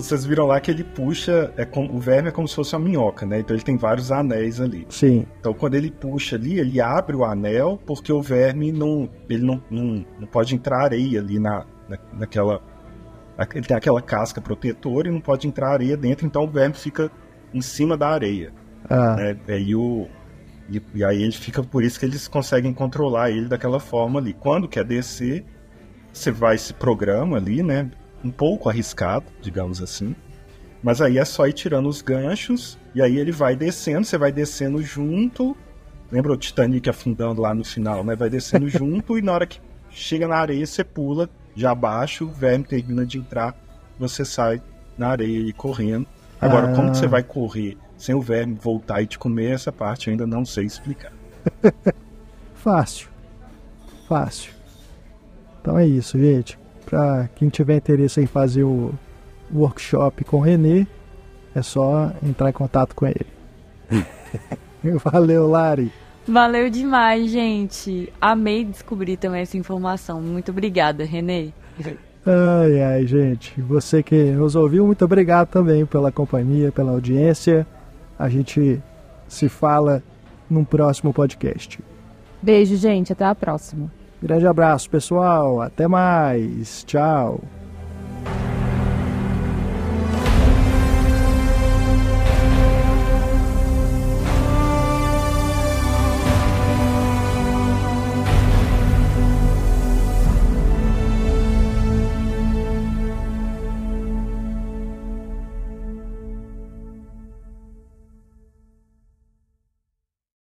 vocês viram lá que ele puxa, o verme é como se fosse uma minhoca, né? Então ele tem vários anéis ali. Sim. Então quando ele puxa ali, ele abre o anel, porque o verme não pode entrar areia ali naquela... Ele tem aquela casca protetora e não pode entrar areia dentro, então o verme fica em cima da areia. Né? E aí ele fica, por isso que eles conseguem controlar ele daquela forma ali. Quando quer descer, você vai esse programa ali, né? Um pouco arriscado, digamos assim. Mas aí é só ir tirando os ganchos, e aí ele vai descendo, você vai descendo junto. Lembra o Titanic afundando lá no final, né? Vai descendo junto, e na hora que chega na areia, você pula já abaixo, o verme termina de entrar, você sai na areia e correndo. Agora, como que você vai correr sem o verme voltar e te comer, essa parte eu ainda não sei explicar. Fácil. Então é isso, gente. Para quem tiver interesse em fazer o workshop com o Renê, é só entrar em contato com ele. Valeu, Lari. Valeu demais, gente. Amei descobrir também essa informação. Muito obrigada, Renê. Ai, gente. Você que nos ouviu, muito obrigado também pela companhia, pela audiência. A gente se fala num próximo podcast. Beijo, gente. Até a próxima. Grande abraço, pessoal. Até mais. Tchau.